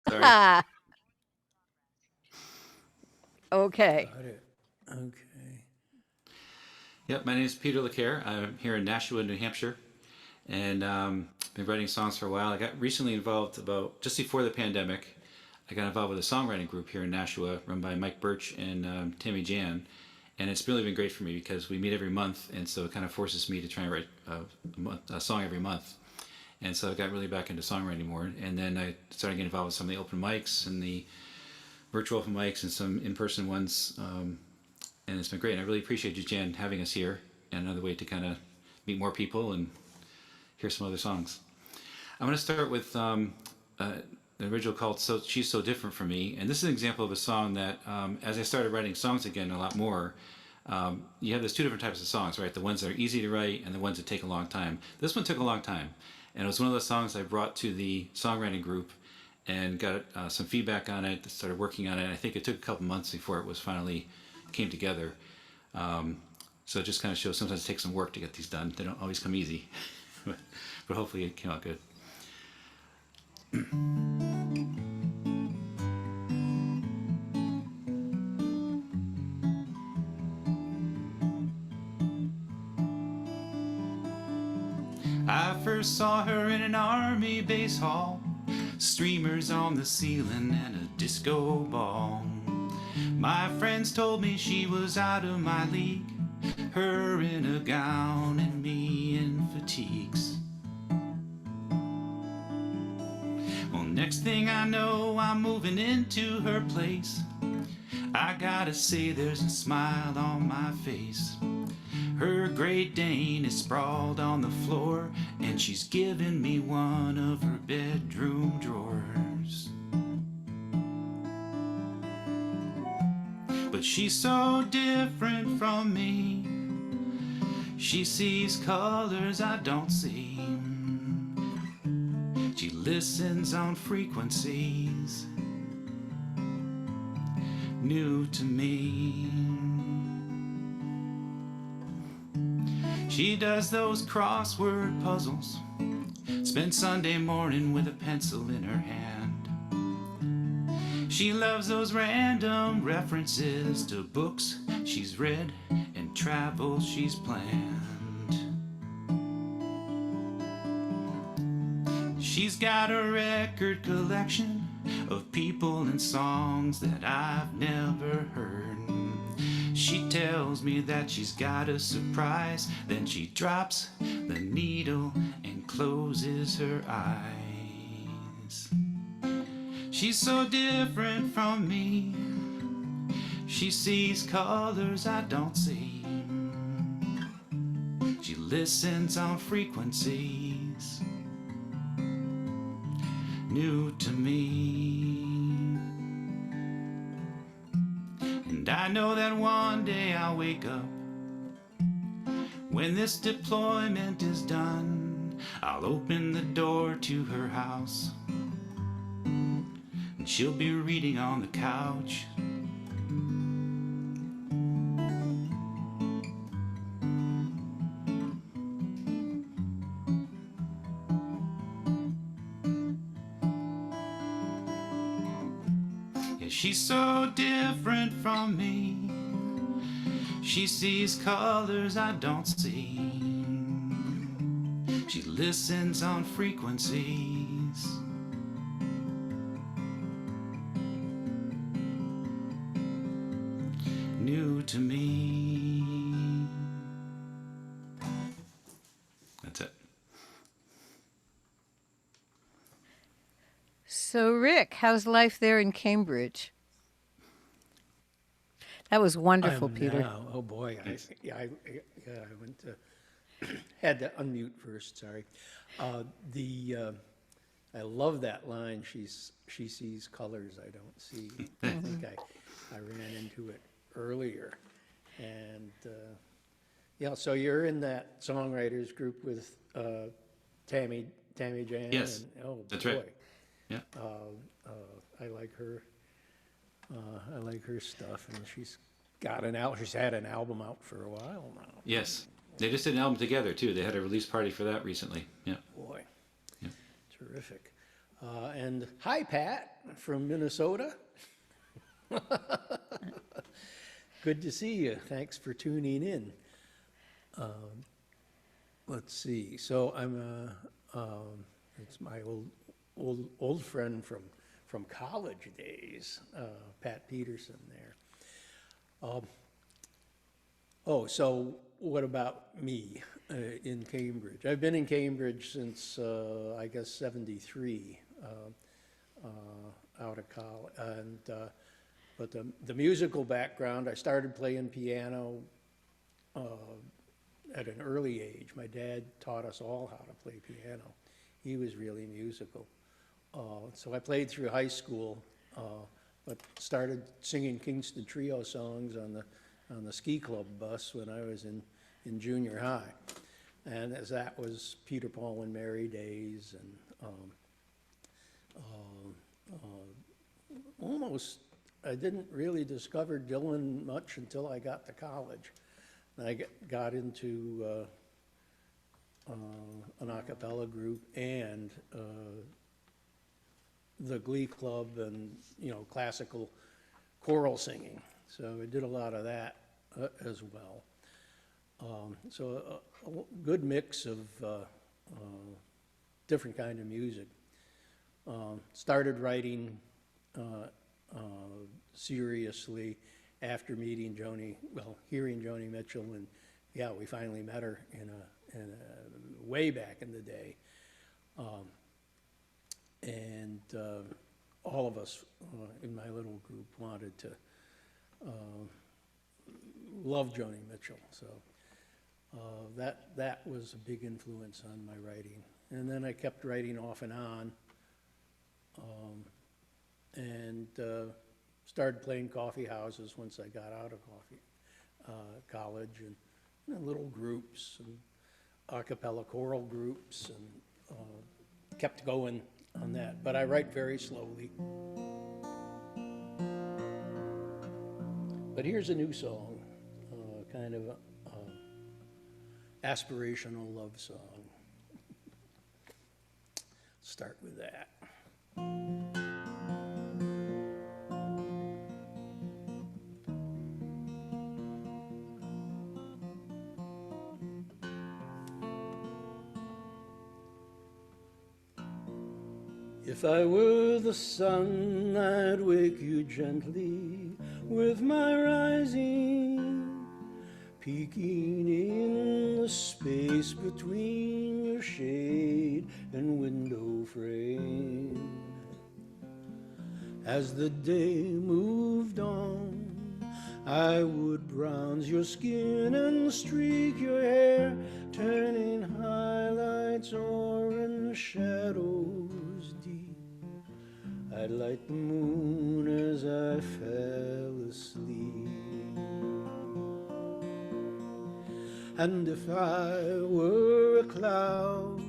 Sorry. Okay. Got it. Okay. Yep, my name is Peter LaQuerre. I'm here in Nashua, New Hampshire, and been writing songs for a while. I got recently involved about just before the pandemic. I got involved with a songwriting group here in Nashua, run by Mike Birch and Tammy Jan, and it's really been great for me because we meet every month, and so it kind of forces me to try and write a song every month. And so I got really back into songwriting more, and then I started getting involved with some of the open mics and the virtual open mics and some in-person ones, and it's been great. And I really appreciate you, Jan, having us here, and another way to kind of meet more people and hear some other songs. I'm going to start with the original called She's So Different from Me. And this is an example of a song that, as I started writing songs again a lot more, you have those two different types of songs, right? The ones that are easy to write and the ones that take a long time. This one took a long time. And it was one of those songs I brought to the songwriting group and got some feedback on it, started working on it. I think it took a couple months before it was finally came together. So it just kind of shows sometimes it takes some work to get these done. They don't always come easy, but hopefully it came out good. I first saw her in an army base hall, streamers on the ceiling and a disco ball. My friends told me she was out of my league, her in a gown and me in fatigues. Well, next thing I know, I'm moving into her place. I gotta say there's a smile on my face. Her Great Dane is sprawled on the floor, and she's given me one of her bedroom drawers. But she's so different from me. She sees colors I don't see. She listens on frequencies new to me. She does those crossword puzzles, spends Sunday morning with a pencil in her hand. She loves those random references to books she's read and travels she's planned. She's got a record collection of people and songs that I've never heard. She tells me that she's got a surprise, then she drops the needle and closes her eyes. She's so different from me. She sees colors I don't see. She listens on frequencies new to me. And I know that one day I'll wake up when this deployment is done. I'll open the door to her house and she'll be reading on the couch. She's so different from me. She sees colors I don't see. She listens on frequencies new to me. That's it. So, Rick, how's life there in Cambridge? That was wonderful, I'm Peter. now. Oh boy, I went to had to unmute first. Sorry. I love that line. She sees colors I don't see. I think I ran into it earlier, and yeah. So you're in that songwriters group with Tammy Jan. Yes, And, oh that's boy, right. Yeah. I like her. I like her stuff, and she's had an album out for a while now. Yes. They just did an album together too. They had a release party for that recently. Yeah. Boy, Yeah. terrific. And hi, Pat from Minnesota. Good to see you. Thanks for tuning in. Let's see. So it's my old friend from college days, Pat Peterson there. So what about me in Cambridge? I've been in Cambridge since, I guess, 73, out of college. But the musical background, I started playing piano at an early age. My dad taught us all how to play piano. He was really musical. So I played through high school, but started singing Kingston Trio songs on the ski club bus when I was in junior high. And as that was Peter, Paul and Mary days, and almost, I didn't really discover Dylan much until I got to college. And I got into an a cappella group and the glee club and, classical choral singing. So I did a lot of that as well. So a good mix of different kind of music. Started writing seriously after meeting hearing Joni Mitchell, and we finally met her in a way back in the day. And all of us in my little group wanted to love Joni Mitchell, so that was a big influence on my writing. And then I kept writing off and on, and started playing coffee houses once I got out of college, and little groups and a cappella choral groups, and kept going on that. But I write very slowly. But here's a new song, kind of aspirational love song. Start with that. If I were the sun, I'd wake you gently with my rising, peeking in the space between your shade and window frame. As the day moved on, I would bronze your skin and streak your hair, turning highlights orange shadows deep. I'd light the moon as I fell asleep. And if I were a cloud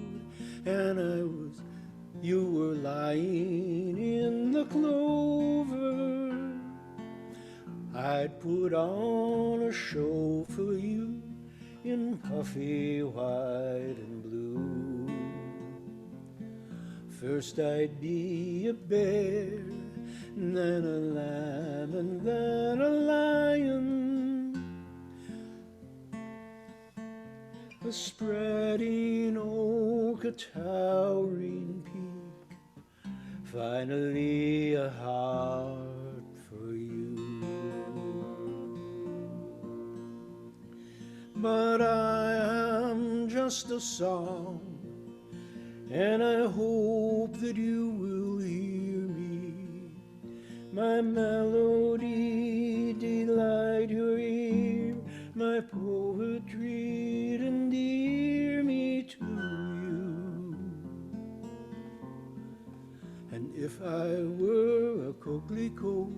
and you were lying in the clover, I'd put on a show for you in puffy white and blue. First I'd be a bear, and then a lamb, and then a lion, a spreading oak, a towering peak, finally a heart for you. But I am just a song, and I hope that you will hear me. My melody delight your ear, my poetry endear me to you. And if I were a coquelicot,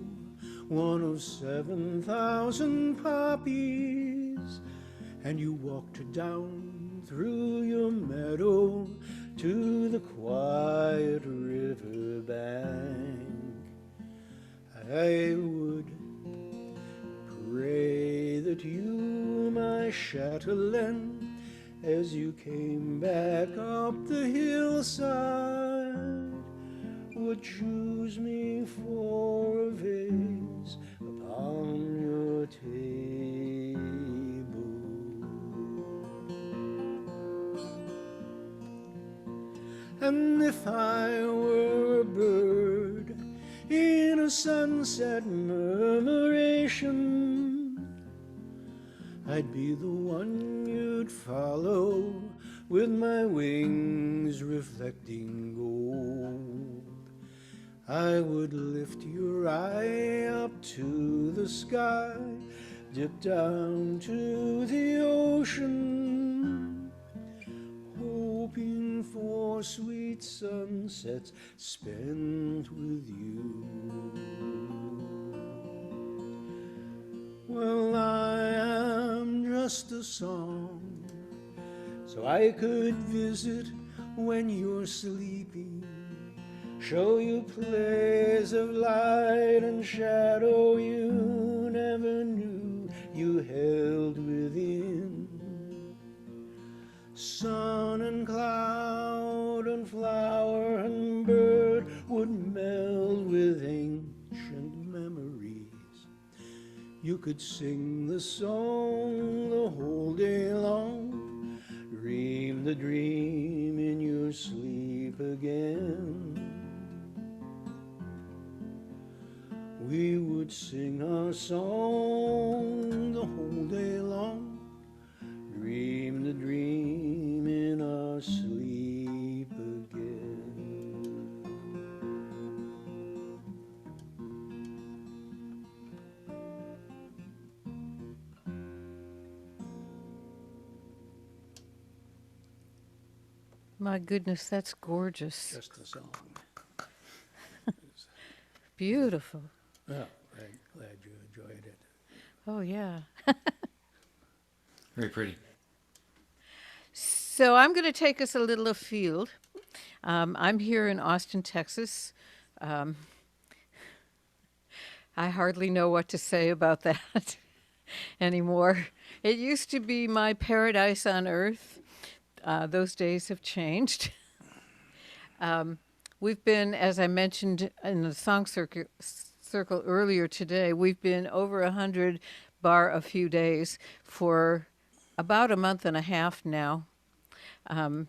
one of 7,000 poppies, and you walked down through your meadow to the quiet river bank, I would pray that you, my chatelaine, as you came back up the hillside, choose me for a vase upon your table. And if I were a bird in a sunset murmuration, I'd be the one you'd follow with my wings reflecting gold. I would lift your eye up to the sky, dip down to the ocean, hoping for sweet sunsets spent with you. Well, I am just a song, so I could visit when you're sleeping, show you plays of light and shadow you never knew you held within. Sun and cloud and flower and bird would meld with ancient memories. You could sing the song the whole day long, dream the dream in your sleep again. We would sing our song the whole day long, dream the dream in our sleep again. My goodness, that's gorgeous. Just a song. Beautiful. Oh, I'm glad you enjoyed it. Oh, yeah. Very pretty. So I'm going to take us a little afield. I'm here in Austin, Texas. I hardly know what to say about that anymore. It used to be my paradise on earth. Those days have changed. We've been, as I mentioned in the song circle earlier today, we've been over 100 bar a few days for about a month and a half now. No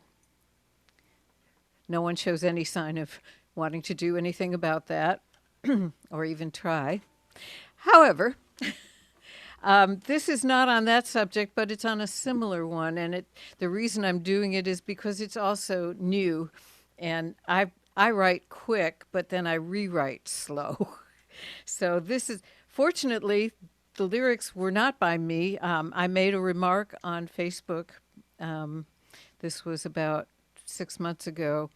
one shows any sign of wanting to do anything about that or even try. However, this is not on that subject, but it's on a similar one. And the reason I'm doing it is because it's also new. And I write quick, but then I rewrite slow. So this is, fortunately, the lyrics were not by me. I made a remark on Facebook. This was about 6 months ago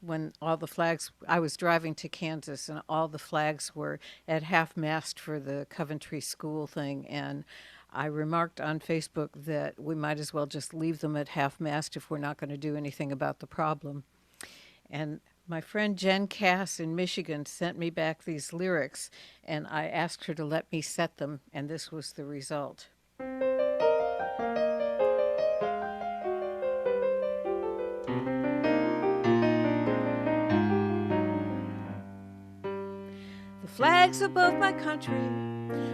when all the flags, I was driving to Kansas and all the flags were at half-mast for the Coventry school thing. And I remarked on Facebook that we might as well just leave them at half-mast if we're not going to do anything about the problem. And my friend Jen Cass in Michigan sent me back these lyrics, and I asked her to let me set them, and this was the result. The flags above my country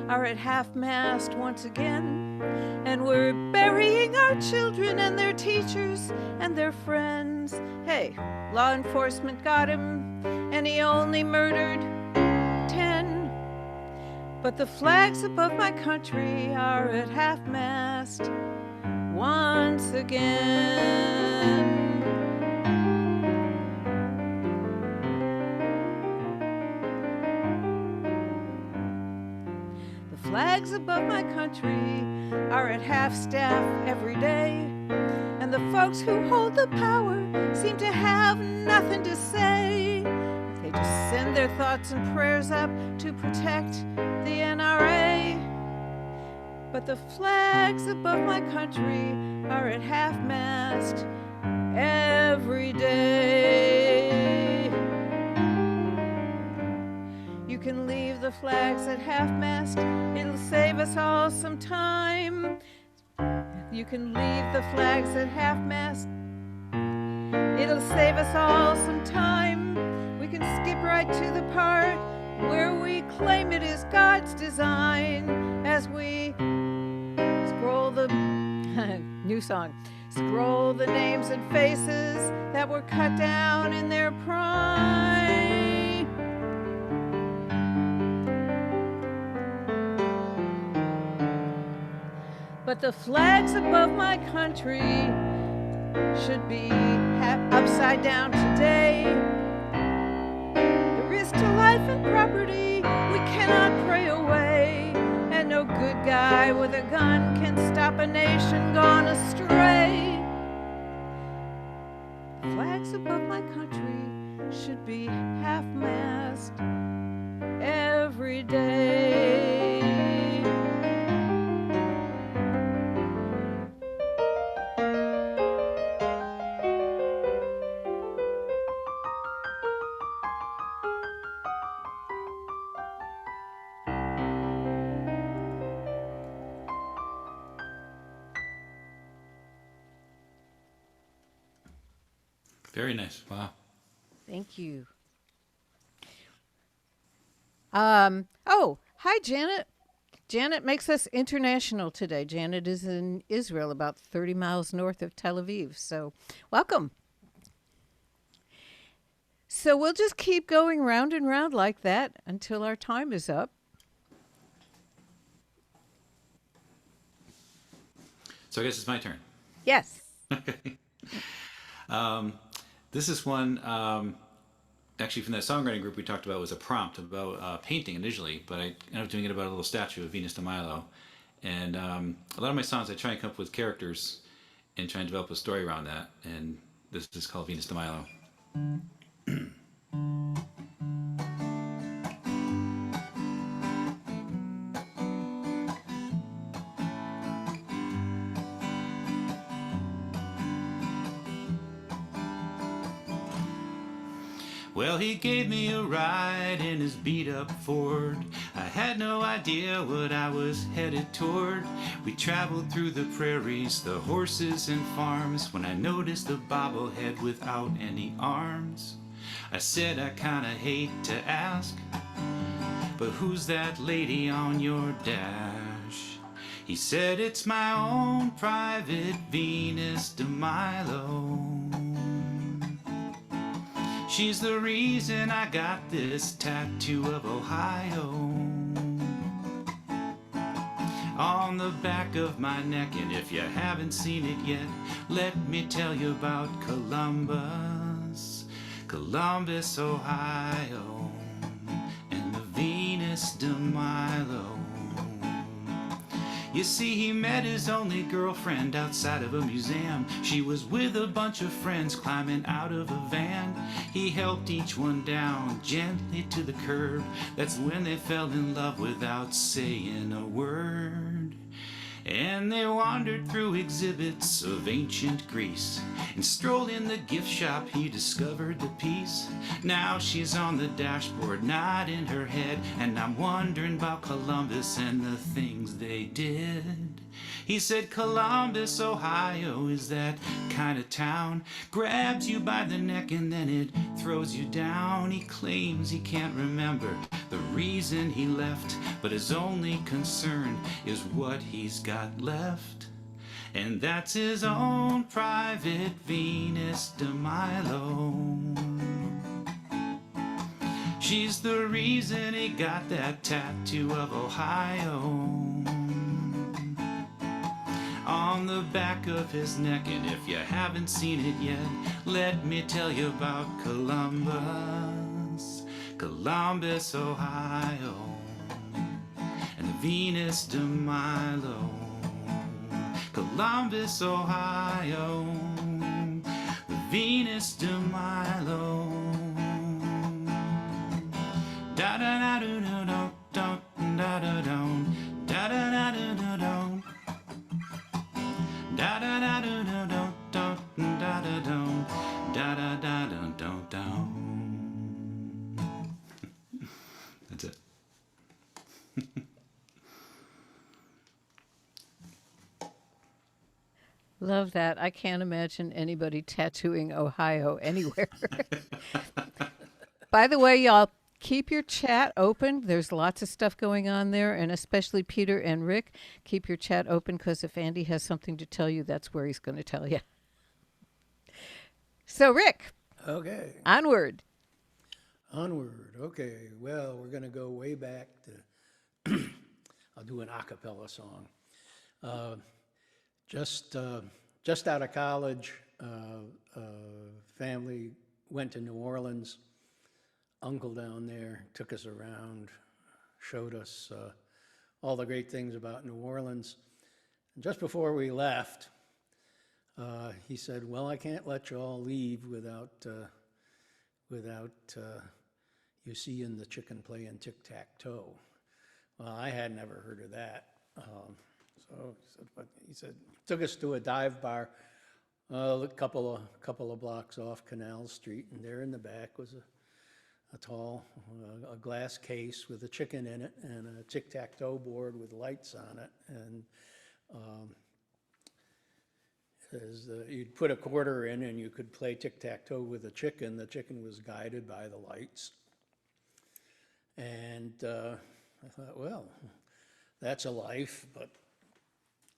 are at half-mast once again, and we're burying our children and their teachers and their friends. Hey, law enforcement got him, and he only murdered 10. But the flags above my country are at half-mast once again. Flags above my country are at half-staff every day, and the folks who hold the power seem to have nothing to say. They just send their thoughts and prayers up to protect the NRA. But the flags above my country are at half-mast every day. You can leave the flags at half-mast, it'll save us all some time. You can leave the flags at half-mast, it'll save us all some time. can skip right to the part where we claim it is God's design as we scroll the new song. Scroll the names and faces that were cut down in their prime. But the flags above my country should be upside down today. The risk to life and property we cannot pray away, and no good guy with a gun can stop a nation gone astray. The flags above my country should be half-mast every day. Very nice. Wow. Thank you. Hi, Janet. Janet makes us international today. Janet is in Israel, about 30 miles north of Tel Aviv. So, welcome. So, we'll just keep going round and round like that until our time is up. So I guess it's my turn. Yes. This is one, actually from that songwriting group we talked about, was a prompt about painting initially, but I ended up doing it about a little statue of Venus de Milo. And a lot of my songs, I try and come up with characters and try and develop a story around that. And this is called Venus de Milo. Well, he gave me a ride in his beat-up Ford. I had no idea what I was headed toward. We traveled through the prairies, the horses and farms, when I noticed a bobblehead without any arms. I said I kinda hate to ask, but who's that lady on your dash? He said it's my own private Venus de Milo. She's the reason I got this tattoo of Ohio on the back of my neck. And if you haven't seen it yet, let me tell you about Columbus, Columbus, Ohio, and the Venus de Milo. You see, he met his only girlfriend outside of a museum. She was with a bunch of friends climbing out of a van. He helped each one down gently to the curb. That's when they fell in love without saying a word. And they wandered through exhibits of ancient Greece, and strolled in the gift shop, he discovered the piece. Now she's on the dashboard, not in her head, and I'm wondering about Columbus and the things they did. He said Columbus, Ohio is that kind of town, grabs you by the neck and then it throws you down. He claims he can't remember the reason he left, but his only concern is what he's got left. And that's his own private Venus de Milo. She's the reason he got that tattoo of Ohio on the back of his neck. And if you haven't seen it yet, let me tell you about Columbus, Columbus, Ohio, and the Venus de Milo. Columbus, Ohio, the Venus de Milo. Da da da do do do da da do da da da do do do da da da do do do da da do da da da do do do. That's it. Love that. I can't imagine anybody tattooing Ohio anywhere. By the way, y'all, keep your chat open. There's lots of stuff going on there, and especially Peter and Rick, keep your chat open because if Andy has something to tell you, that's where he's going to tell you. So, Rick, Okay, onward. onward. Okay, well, we're going to go way back to, I'll do an a cappella song. Just out of college, family went to New Orleans. Uncle down there took us around, showed us all the great things about New Orleans. And just before we left, he said, well, I can't let you all leave without you seeing the chicken playing tic-tac-toe. Well, I had never heard of that. He said, took us to a dive bar a couple of blocks off Canal Street, and there in the back was a tall glass case with a chicken in it and a tic-tac-toe board with lights on it. And you'd put a quarter in and you could play tic-tac-toe with the chicken. The chicken was guided by the lights. And I thought, well, that's a life, but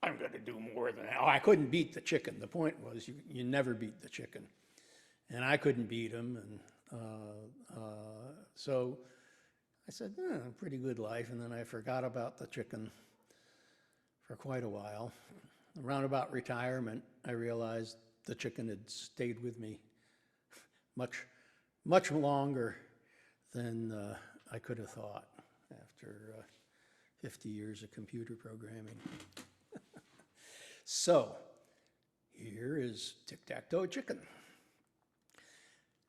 I'm going to do more than that. Oh, I couldn't beat the chicken. The point was you never beat the chicken. And I couldn't beat him. And so I said, pretty good life. And then I forgot about the chicken for quite a while. Around about retirement, I realized the chicken had stayed with me much longer than I could have thought after 50 years of computer programming. So, here is Tic-Tac-Toe Chicken.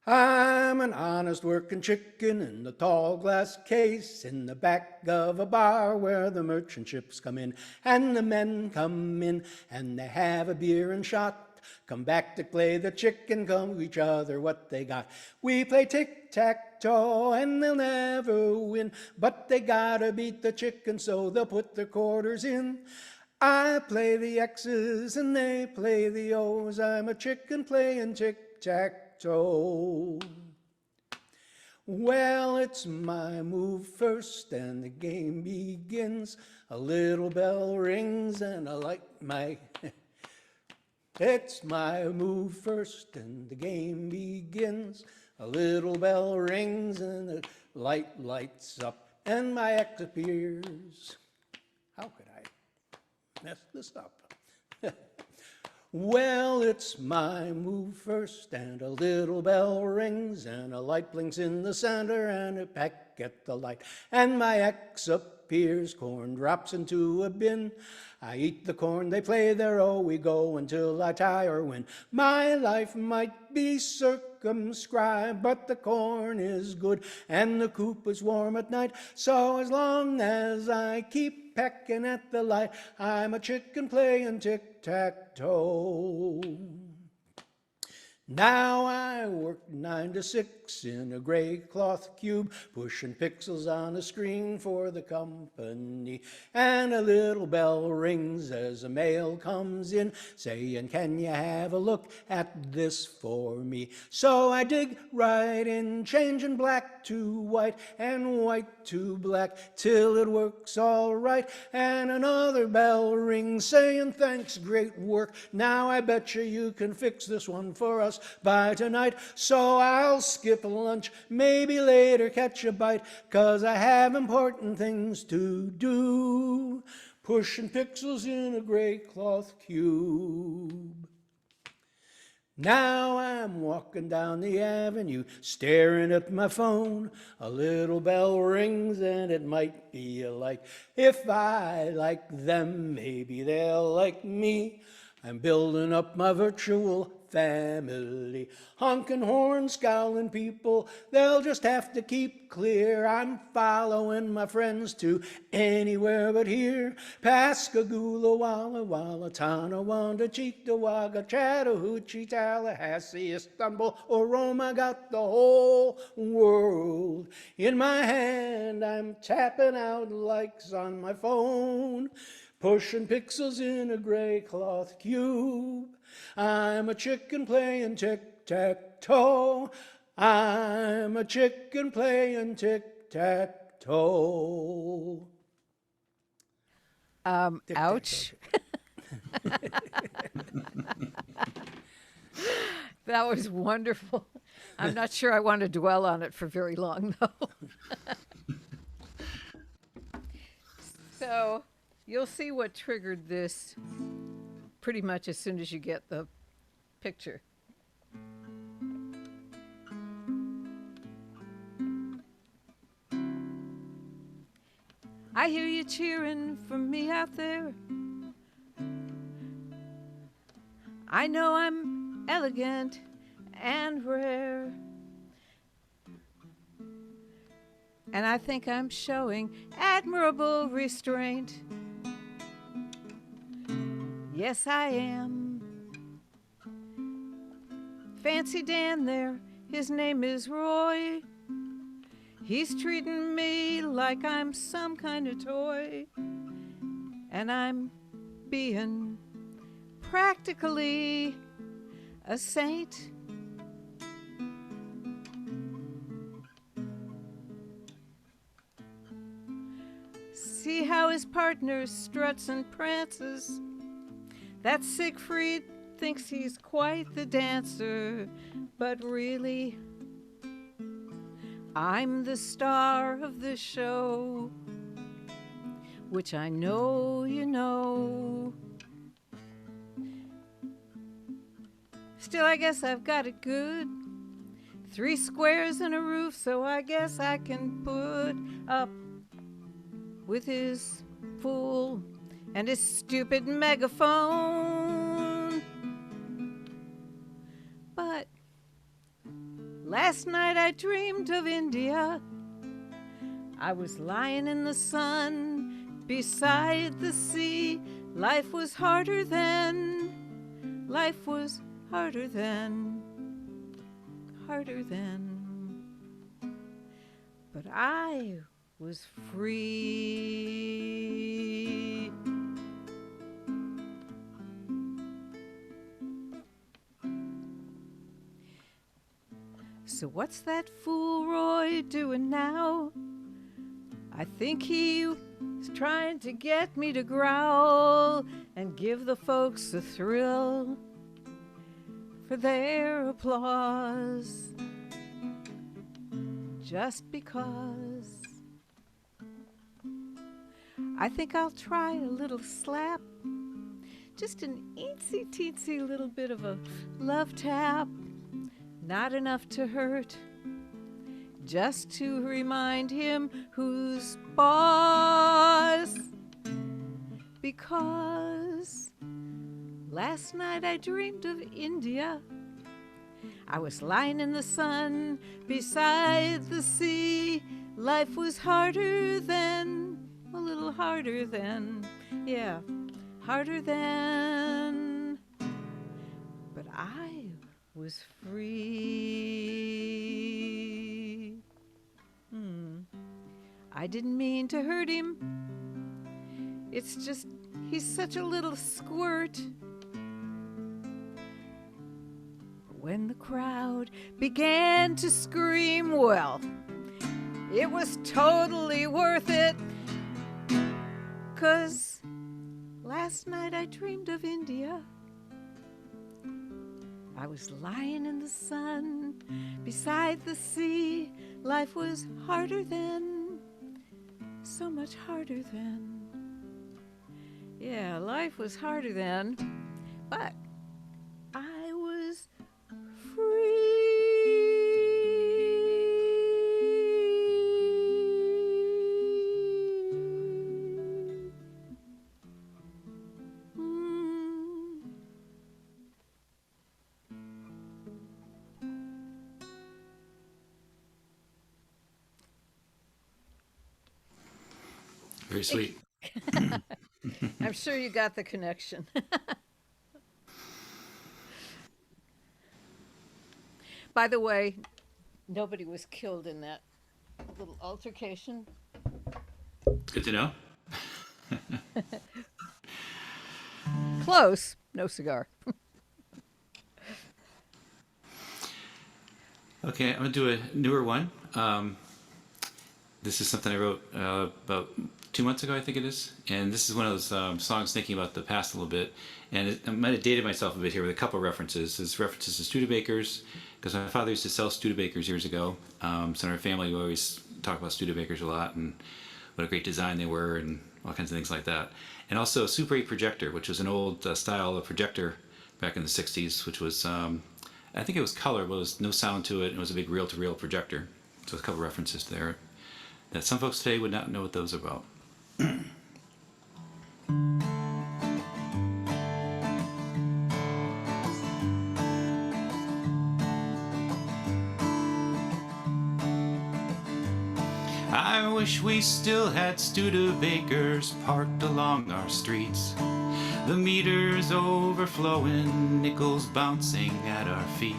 I'm an honest working chicken in the tall glass case in the back of a bar where the merchant ships come in and the men come in and they have a beer and shot. Come back to play the chicken, come to each other what they got. We play tic-tac-toe and they'll never win, but they gotta beat the chicken so they'll put their quarters in. I play the X's and they play the O's. I'm a chicken playing tic-tac-toe. Well, it's my move first and the game begins. A little bell rings and I light my... It's my move first and the game begins. A little bell rings and the light lights up and my X appears. How could I mess this up? Well, it's my move first and a little bell rings and a light blinks in the center and a peck at the light and my X appears. Corn drops into a bin. I eat the corn, they play their oh, we go until I tie or win. My life might be circumscribed, but the corn is good and the coop is warm at night. So as long as I keep pecking at the light, I'm a chicken playing tic-tac-toe. Now I work 9 to 6 in a gray cloth cube, pushing pixels on a screen for the company. And a little bell rings as a mail comes in, saying, can you have a look at this for me? So I dig right in, changing black to white and white to black, till it works all right. And another bell rings, saying, thanks, great work. Now I bet you can fix this one for us by tonight. So I'll skip lunch, maybe later catch a bite, 'cause I have important things to do, pushing pixels in a gray cloth cube. Now I'm walking down the avenue, staring at my phone. A little bell rings and it might be a like. If I like them, maybe they'll like me. I'm building up my virtual family. Honking horns, scowling people, they'll just have to keep clear. I'm following my friends to anywhere but here. Pascagoula, Walla Walla, Tonawanda, Cheektowaga, Chattahoochee, Tallahassee, Istanbul, or Rome. I got the whole world in my hand. I'm tapping out likes on my phone, pushing pixels in a gray cloth cube. I'm a chicken playing tic-tac-toe. I'm a chicken playing tic-tac-toe. Ouch. That was wonderful. I'm not sure I want to dwell on it for very long, though. So you'll see what triggered this pretty much as soon as you get the picture. I hear you cheering for me out there. I know I'm elegant and rare. And I think I'm showing admirable restraint. Yes, I am. Fancy Dan there, his name is Roy. He's treating me like I'm some kind of toy. And I'm being practically a saint. See how his partner struts and prances. That Siegfried thinks he's quite the dancer, but really, I'm the star of the show, which I know you know. Still, I guess I've got it good. 3 squares and a roof, so I guess I can put up with his fool and his stupid megaphone. But last night I dreamed of India. I was lying in the sun beside the sea. Life was harder then. Life was harder then. Harder then. But I was free. So what's that fool Roy doing now? I think he's trying to get me to growl and give the folks a thrill for their applause. Just because. I think I'll try a little slap. Just an eensy teensy little bit of a love tap. Not enough to hurt. Just to remind him who's boss. Because last night I dreamed of India. I was lying in the sun beside the sea. Life was harder then, a little harder then, yeah, harder then. But I was free. I didn't mean to hurt him. It's just he's such a little squirt. When the crowd began to scream, well, it was totally worth it. 'Cause last night I dreamed of India. I was lying in the sun beside the sea. Life was harder then, so much harder then. Yeah, life was harder then, but I was free. Very sweet. I'm sure you got the connection. By the way, nobody was killed in that little altercation. Good to know. Close, no cigar. Okay, I'm gonna do a newer one. This is something I wrote about 2 months ago, I think it is, and this is one of those songs thinking about the past a little bit. And I might have dated myself a bit here with a couple references. There's references to Studebakers, because my father used to sell Studebakers years ago. So in our family, we always talk about Studebakers a lot and what a great design they were and all kinds of things like that. And also a Super 8 projector, which was an old style of projector back in the 60s, which was, I think it was color, but it was no sound to it. It was a big reel-to-reel projector. So a couple references there that some folks today would not know what those are about. I wish we still had Studebakers parked along our streets. The meters overflowing, nickels bouncing at our feet.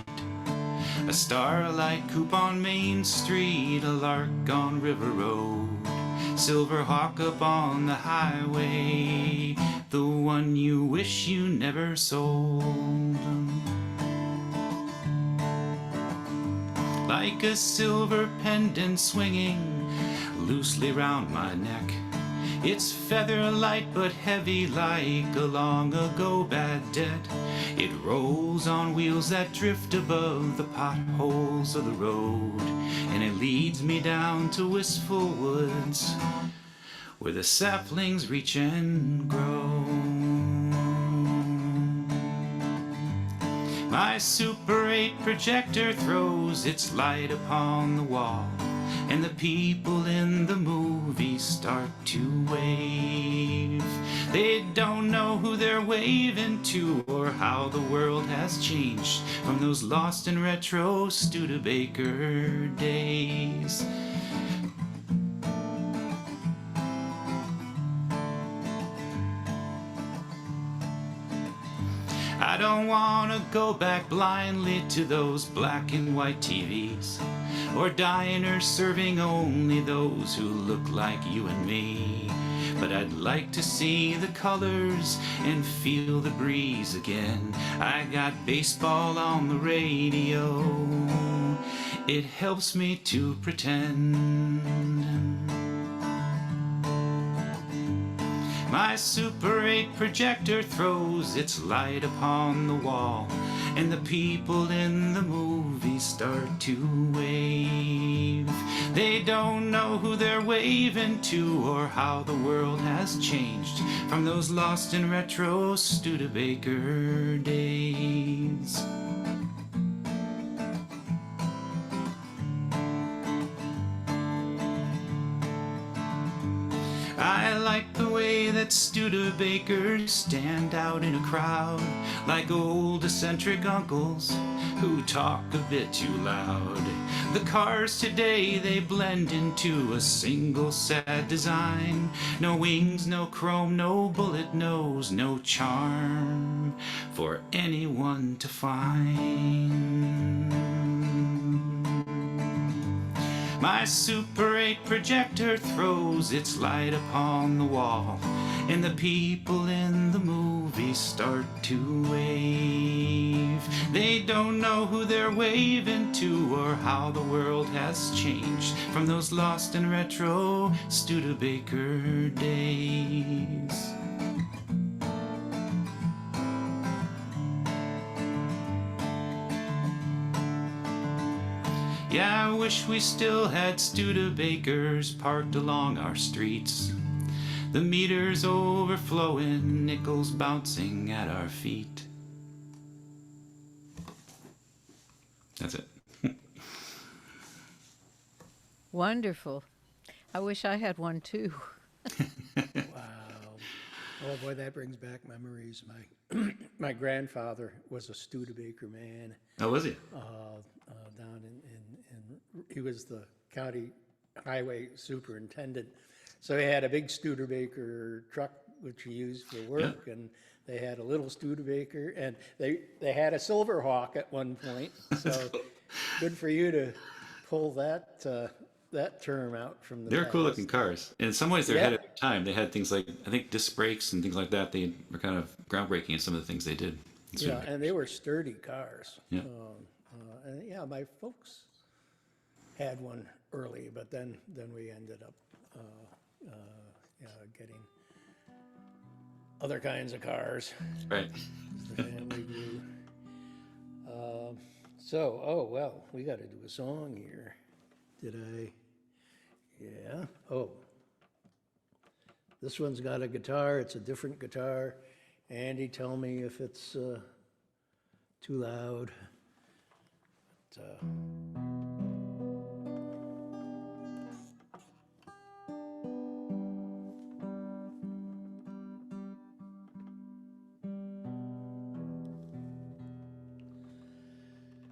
A starlight coupe on Main Street, a lark on River Road, silver hawk up on the highway, the one you wish you never sold. Like a silver pendant swinging loosely round my neck, it's feather light but heavy like a long ago bad debt. It rolls on wheels that drift above the potholes of the road, and it leads me down to wistful woods where the saplings reach and grow. My Super 8 projector throws its light upon the wall, and the people in the movie start to wave. They don't know who they're waving to or how the world has changed from those lost in retro Studebaker days. I don't want to go back blindly to those black and white TVs, or diners serving only those who look like you and me. But I'd like to see the colors and feel the breeze again. I got baseball on the radio, it helps me to pretend. My Super 8 projector throws its light upon the wall, and the people in the movie start to wave. They don't know who they're waving to or how the world has changed from those lost in retro Studebaker days. I like the way that Studebakers stand out in a crowd, like old eccentric uncles who talk a bit too loud. The cars today, they blend into a single sad design. No wings, no chrome, no bullet nose, no charm for anyone to find. My Super 8 projector throws its light upon the wall, and the people in the movie start to wave. They don't know who they're waving to or how the world has changed from those lost in retro Studebaker days. Yeah, I wish we still had Studebakers parked along our streets. The meters overflowing, nickels bouncing at our feet. That's it. Wonderful. I wish I had one too. Wow. Oh boy, that brings back memories. My grandfather was a Studebaker man. Oh, was he? Down in he was the county highway superintendent. So he had a big Studebaker truck, which he used for work, and they had a little Studebaker, and they had a Silver Hawk at one point. So good for you to pull that term out from the They were past. cool looking cars. And in some ways, they're ahead of their time. They had things like, I think, disc brakes and things like that. They were kind of groundbreaking in some of the things they did. Yeah, and they were sturdy cars. Yeah. And yeah, my folks had one early, but then we ended up getting other kinds of cars Right. as the family grew. Well, we got to do a song here. Did I? Yeah. Oh, this one's got a guitar. It's a different guitar. Andy, tell me if it's too loud. But,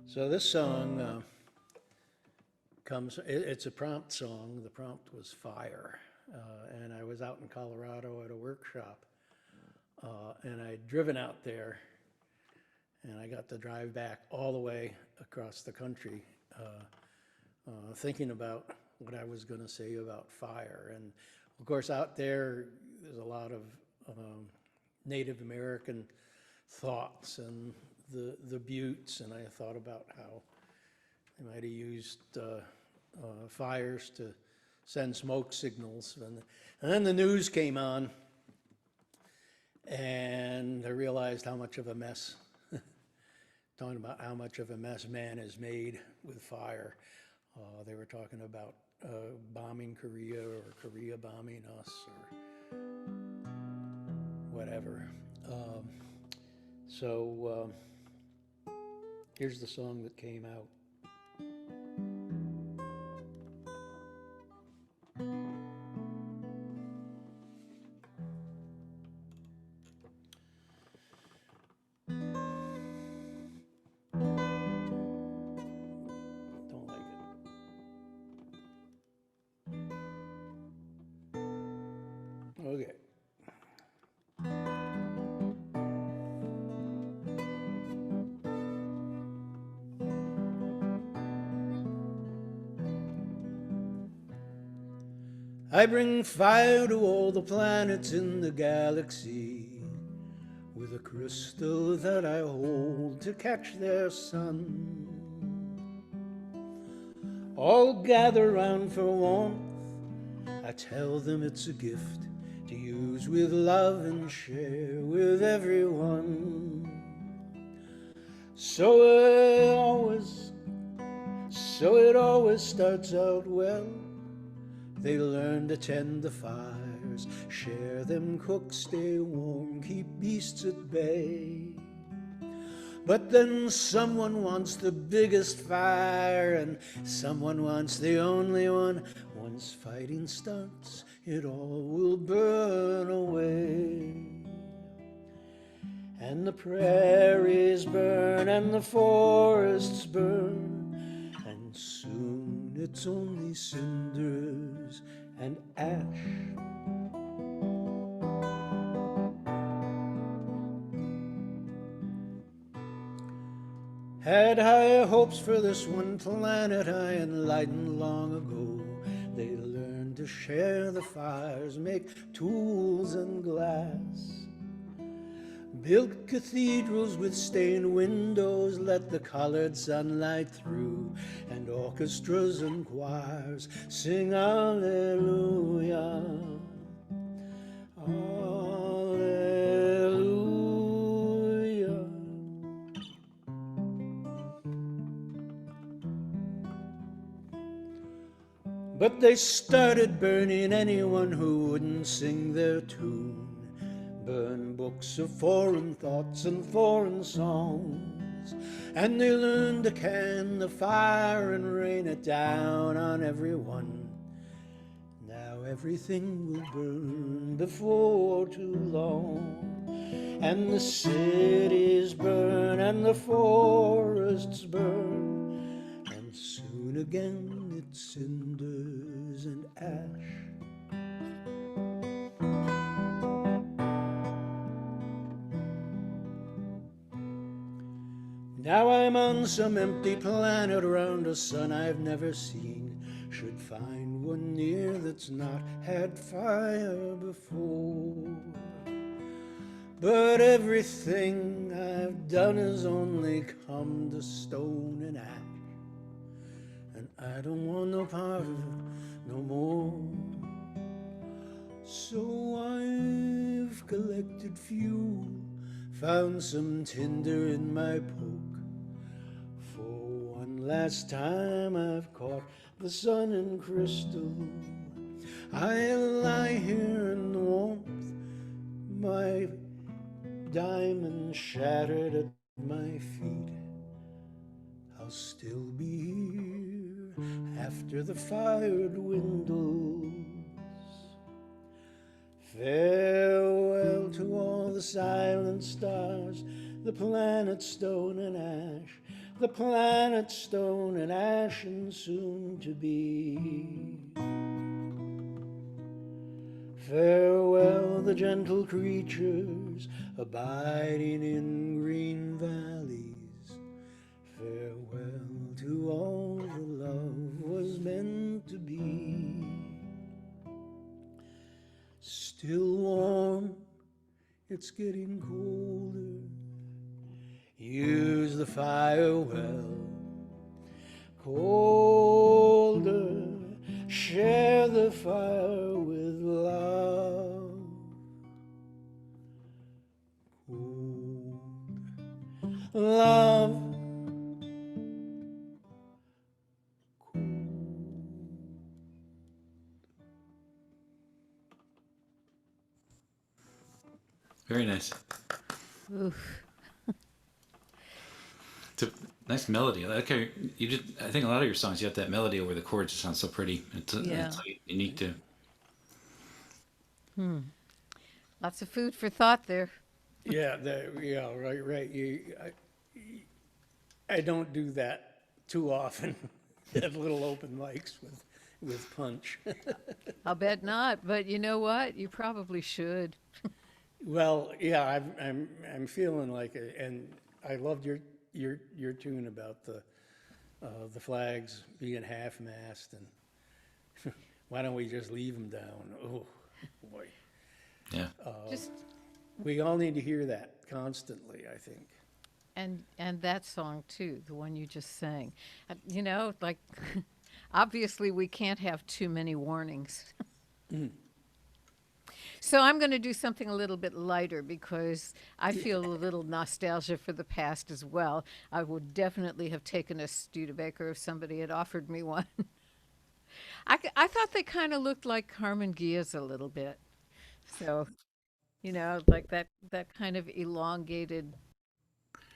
so this song it's a prompt song. The prompt was fire. And I was out in Colorado at a workshop. And I'd driven out there, and I got to drive back all the way across the country, thinking about what I was going to say about fire. And of course, out there's a lot of Native American thoughts and the buttes, and I thought about how they might have used fires to send smoke signals. And then the news came on, and I realized how much of a mess, talking about how much of a mess man has made with fire. They were talking about bombing Korea or Korea bombing us or whatever. Here's the song that came out. Don't like it. Okay. I bring fire to all the planets in the galaxy with a crystal that I hold to catch their sun. All gather round for warmth. I tell them it's a gift to use with love and share with everyone. So it always starts out well. They learn to tend the fires, share them, cook, stay warm, keep beasts at bay. But then someone wants the biggest fire, and someone wants the only one. Once fighting starts, it all will burn away. And the prairies burn, and the forests burn, and soon it's only cinders and ash. Had higher hopes for this one planet I enlightened long ago. They learned to share the fires, make tools and glass. Built cathedrals with stained windows, let the colored sunlight through, and orchestras and choirs sing Alleluia, Alleluia. But they started burning anyone who wouldn't sing their tune. Burn books of foreign thoughts and foreign songs, and they learned to can the fire and rain it down on everyone. Now everything will burn before too long, and the cities burn and the forests burn, and soon again it's cinders and ash. Now I'm on some empty planet around a sun I've never seen. Should find one near that's not had fire before. But everything I've done has only come to stone and ash. And I don't want no part of it no more. So I've collected fuel, found some tinder in my poke. For one last time I've caught the sun in crystal. I lie here in the warmth, my diamond shattered at my feet. I'll still be here after the fire dwindles. Farewell to all the silent stars, the planet stone and ash, the planet stone and ash and soon to be. Farewell the gentle creatures abiding in green valleys. Farewell to all the love was meant to be. Still warm, it's getting colder. Use the fire well. Colder, share the fire with love. Cold love. Very nice. Oof. It's a nice melody. I like how you did. I think a lot of your songs you have that melody over the chords. It sounds so pretty. It's like unique too. Lots of food for thought there. Yeah, right. I don't do that too often. Have little open mics with punch. I'll bet not, but you know what? You probably should. Well, yeah, I'm feeling like it, and I loved your tune about the flags being half mast, and why don't we just leave them down? Oh boy, Yeah. Just we all need to hear that constantly, I think. and that song too, the one you just sang. You know, like obviously we can't have too many warnings. So I'm going to do something a little bit lighter because I feel a little nostalgia for the past as well. I would definitely have taken a Studebaker if somebody had offered me one. I thought they kind of looked like Carmen Gias a little bit. So, you know, like that kind of elongated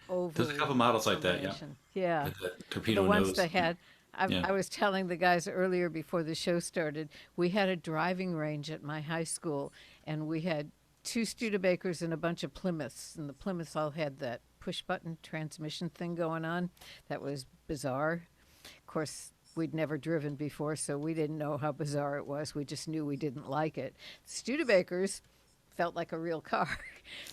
oval. There's a couple models like that. Yeah. formation. Yeah. With the The torpedo ones nose. that had, Yeah. I was telling the guys earlier before the show started, we had a driving range at my high school, and we had 2 Studebakers and a bunch of Plymouths, and the Plymouths all had that push-button transmission thing going on. That was bizarre. Of course, we'd never driven before, so we didn't know how bizarre it was. We just knew we didn't like it. Studebakers felt like a real car.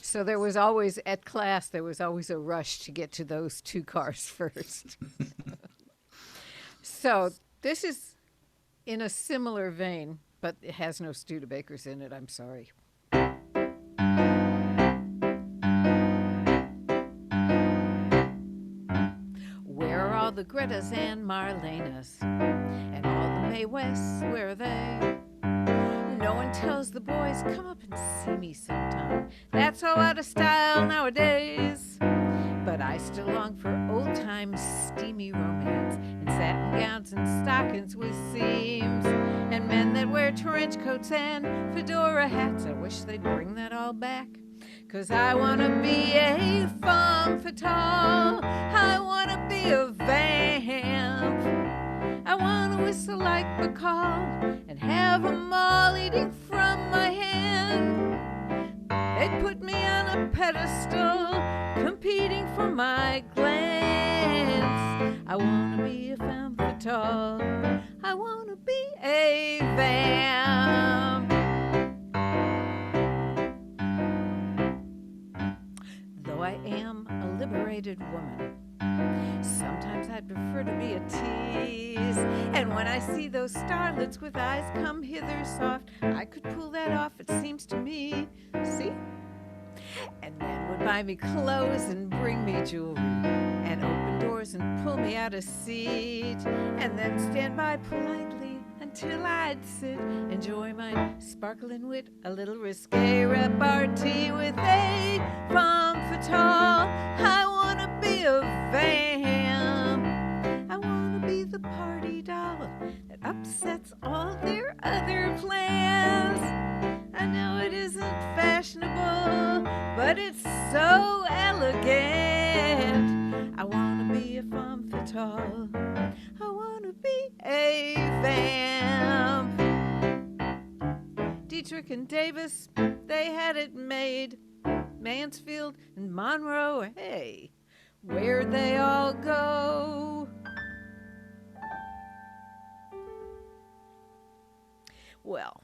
So there was always, at class, there was always a rush to get to those 2 cars first. So this is in a similar vein, but it has no Studebakers in it. I'm sorry. Where are all the Gretas and Marlenas? And all the Mae Wests, where are they? No one tells the boys, come up and see me sometime. That's all out of style nowadays. But I still long for old-time steamy romance and satin gowns and stockings with seams and men that wear trench coats and fedora hats. I wish they'd bring that all back. 'Cause I wanna be a femme fatale. I wanna be a vamp. I wanna whistle like Bacall and have 'em all eating from my hand. They'd put me on a pedestal, competing for my glance. I wanna be a femme fatale. I wanna be a vamp. Though I am a liberated woman, sometimes I'd prefer to be a tease. And when I see those starlets with eyes come hither soft, I could pull that off, it seems to me. See? And men would buy me clothes and bring me jewelry and open doors and pull me out a seat, and then stand by politely until I'd sit, enjoy my sparkling wit, a little risque repartee with a femme fatale. I wanna be a vamp. I wanna be the party doll that upsets all their other plans. I know it isn't fashionable, but it's so elegant. I wanna be a femme fatale. I wanna be a vamp. Dietrich and Davis, they had it made. Mansfield and Monroe, hey, where'd they all go? Well,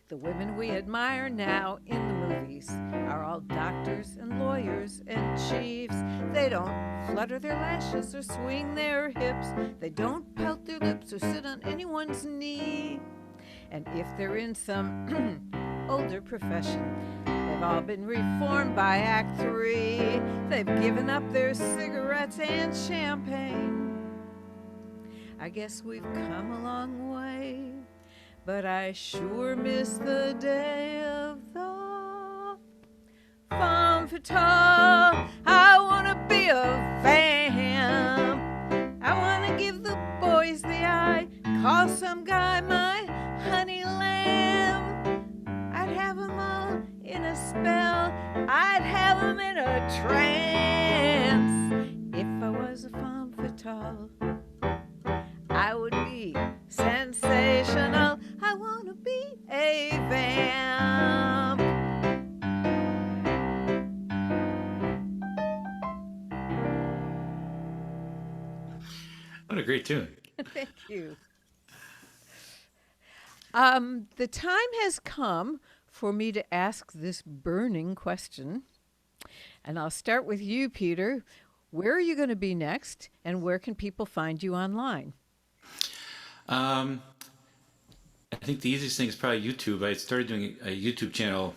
the women we admire now in the movies are all doctors and lawyers and chiefs. They don't flutter their lashes or swing their hips. They don't pout their lips or sit on anyone's knee. And if they're in some older profession, they've all been reformed by Act 3. They've given up their cigarettes and champagne. I guess we've come a long way, but I sure miss the day of the femme fatale. I wanna be a vamp. I wanna give the boys the eye, call some guy my honey lamb. I'd have 'em all in a spell, I'd have 'em in a trance. If I was a femme fatale, I would be sensational. I wanna be a vamp. What a great tune. Thank you. The time has come for me to ask this burning question. And I'll start with you, Peter. Where are you going to be next, and where can people find you online? I think the easiest thing is probably YouTube. I started doing a YouTube channel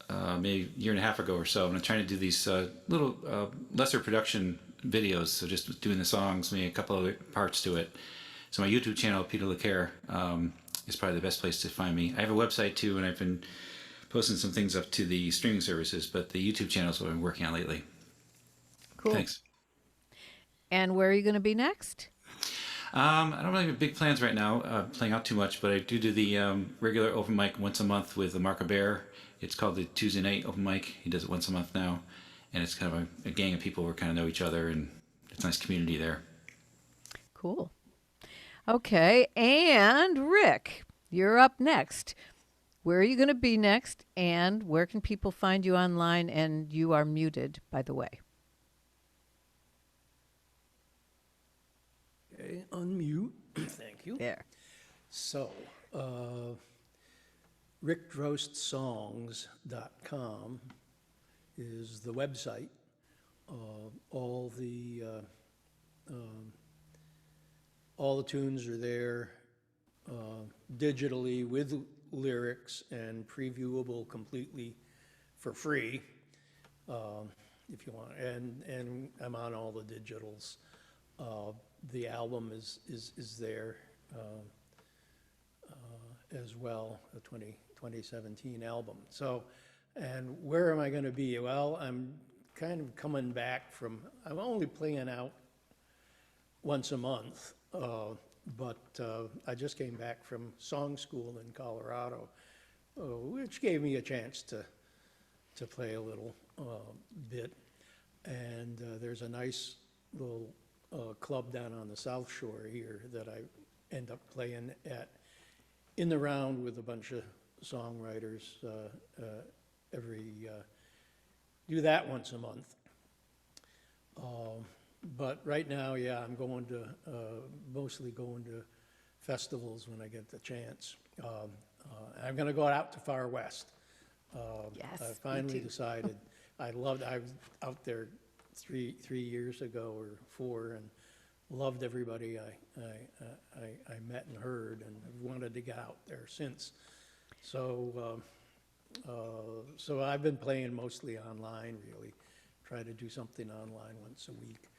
maybe a year and a half ago or so, and I'm trying to do these little lesser production videos. So just doing the songs, maybe a couple other parts to it. So my YouTube channel, Peter LaQuerre, is probably the best place to find me. I have a website too, and I've been posting some things up to the streaming services, but the YouTube channel is what I've been working on lately. Cool. Thanks. And where are you going to be next? I don't really have big plans right now, playing out too much, but I do the regular open mic once a month with Mark Bear. It's called the Tuesday Night Open Mic. He does it once a month now, and it's kind of a gang of people who kind of know each other, and it's a nice community there. Cool. Okay, and Rick, you're up next. Where are you going to be next, and where can people find you online? And you are muted, by the way. Okay, unmute. Thank you. There. So, rickdrostsongs.com is the website. All the tunes are there digitally with lyrics and previewable completely for free if you want. And I'm on all the digitals. The album is there as well, a 2017 album. So, and where am I going to be? Well, I'm kind of coming back from, I'm only playing out once a month, but I just came back from song school in Colorado, which gave me a chance to play a little bit. And there's a nice little club down on the South Shore here that I end up playing at in the round with a bunch of songwriters do that once a month. But right now, yeah, I'm going to mostly going to festivals when I get the chance. I'm going to go out to Far West. Yes, I me finally too. decided. I was out there three years ago or 4, and loved everybody I met and heard, and have wanted to get out there since. So so I've been playing mostly online, really. Try to do something online once a week.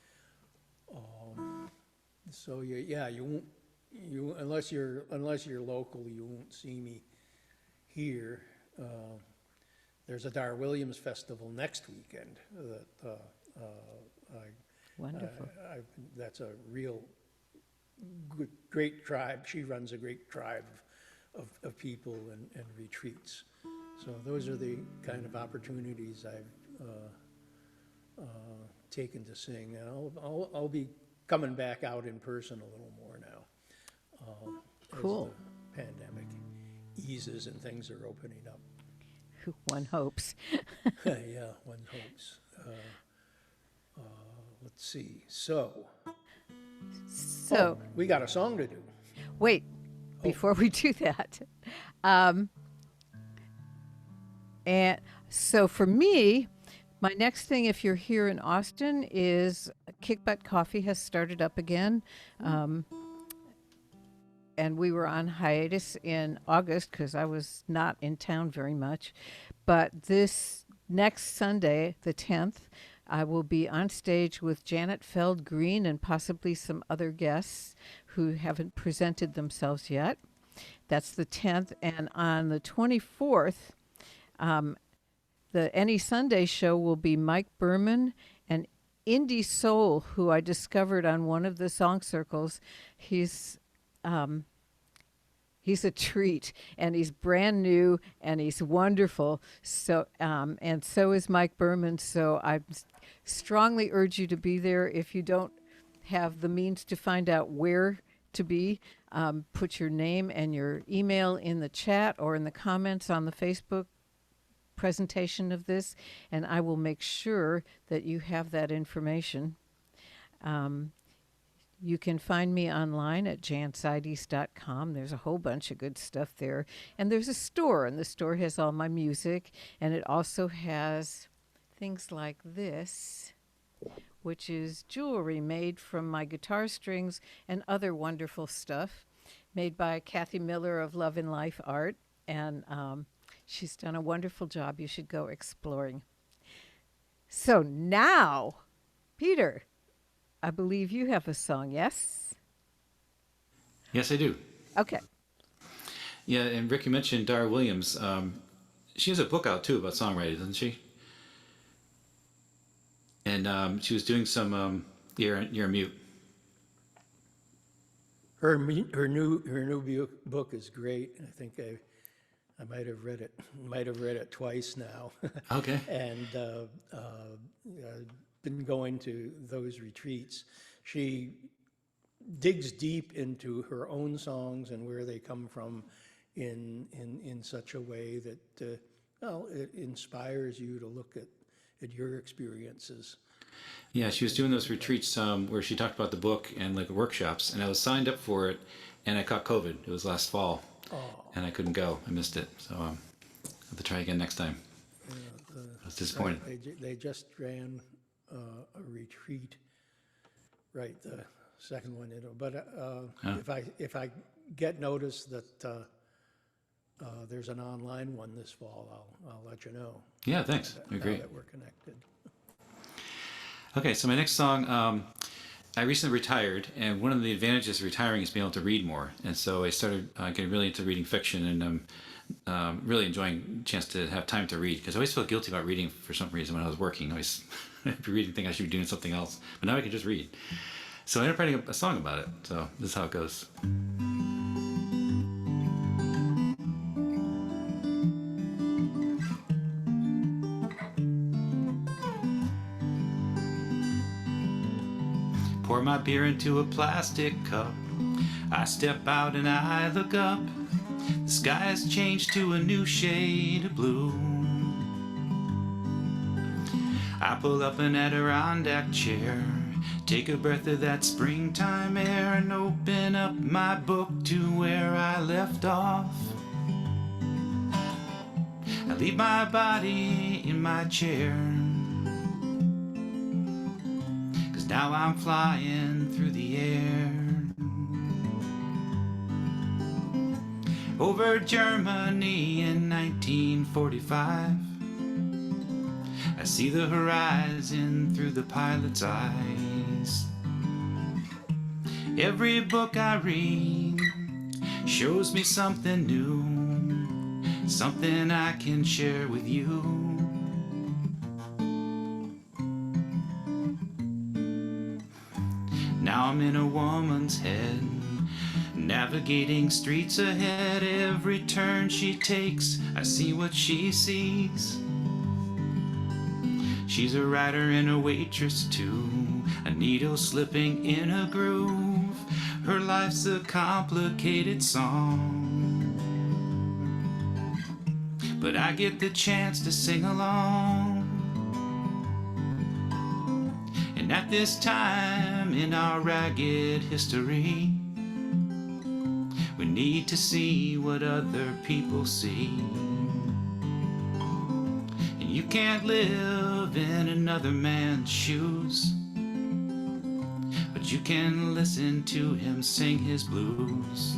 So you won't, unless you're local, you won't see me here. There's a Dar Williams Festival next weekend that Wonderful. that's a real good, great tribe. She runs a great tribe of people and retreats. So those are the kind of opportunities I've taken to sing. And I'll be coming back out in person a little more now. Cool. As the pandemic eases and things are opening up. One hopes. Yeah, one hopes. Let's see. So we got a song to do. Wait, before we do that. And so for me, my next thing, if you're here in Austin, is Kick Butt Coffee has started up again. And we were on hiatus in August because I was not in town very much. But this next Sunday, the 10th, I will be on stage with Janet Feld Green and possibly some other guests who haven't presented themselves yet. That's the 10th. And on the 24th, the Any Sunday show will be Mike Berman and Indie Soul, who I discovered on one of the song circles. He's a treat, and he's brand new, and he's wonderful. So, and so is Mike Berman. So I strongly urge you to be there. If you don't have the means to find out where to be, put your name and your email in the chat or in the comments on the Facebook presentation of this, and I will make sure that you have that information. You can find me online at janseides.com. There's a whole bunch of good stuff there. And there's a store, and the store has all my music, and it also has things like this, which is jewelry made from my guitar strings and other wonderful stuff made by Kathy Miller of Love and Life Art. And she's done a wonderful job. You should go exploring. So now, Peter, I believe you have a song, yes? Yes, I do. Okay. Yeah, and Ricky mentioned Dar Williams. She has a book out too about songwriting, doesn't she? And she was doing some. You're mute. Her new book is great. I think I might have read it twice now. Okay. And been going to those retreats. She digs deep into her own songs and where they come from in such a way that it inspires you to look at your experiences. Yeah, she was doing those retreats where she talked about the book and like workshops, and I was signed up for it, and I caught COVID. It was last fall, and I couldn't go. I missed it, so I'll have to try again next time. I was disappointed. They just ran a retreat, right? The second one, but if I get notice that there's an online one this fall, I'll let you know. Yeah, thanks. Now Great. that we're connected. Okay, so my next song, I recently retired, and one of the advantages of retiring is being able to read more. And so I started getting really into reading fiction, and I'm really enjoying the chance to have time to read, because I always felt guilty about reading for some reason when I was working. I always be reading, think I should be doing something else, but now I can just read. So I ended up writing a song about it. So this is how it goes. Pour my beer into a plastic cup. I step out and I look up. The sky has changed to a new shade of blue. I pull up an Adirondack chair, take a breath of that springtime air, and open up my book to where I left off. I leave my body in my chair, now I'm flying through the air. Over Germany in 1945, I see the horizon through the pilot's eyes. Every book I read shows me something new, something I can share with you. Now I'm in a woman's head, navigating streets ahead. Every turn she takes, I see what she sees. She's a writer and a waitress too, a needle slipping in a groove. Her life's a complicated song, but I get the chance to sing along. And at this time in our ragged history, we need to see what other people see. And you can't live in another man's shoes, but you can listen to him sing his blues.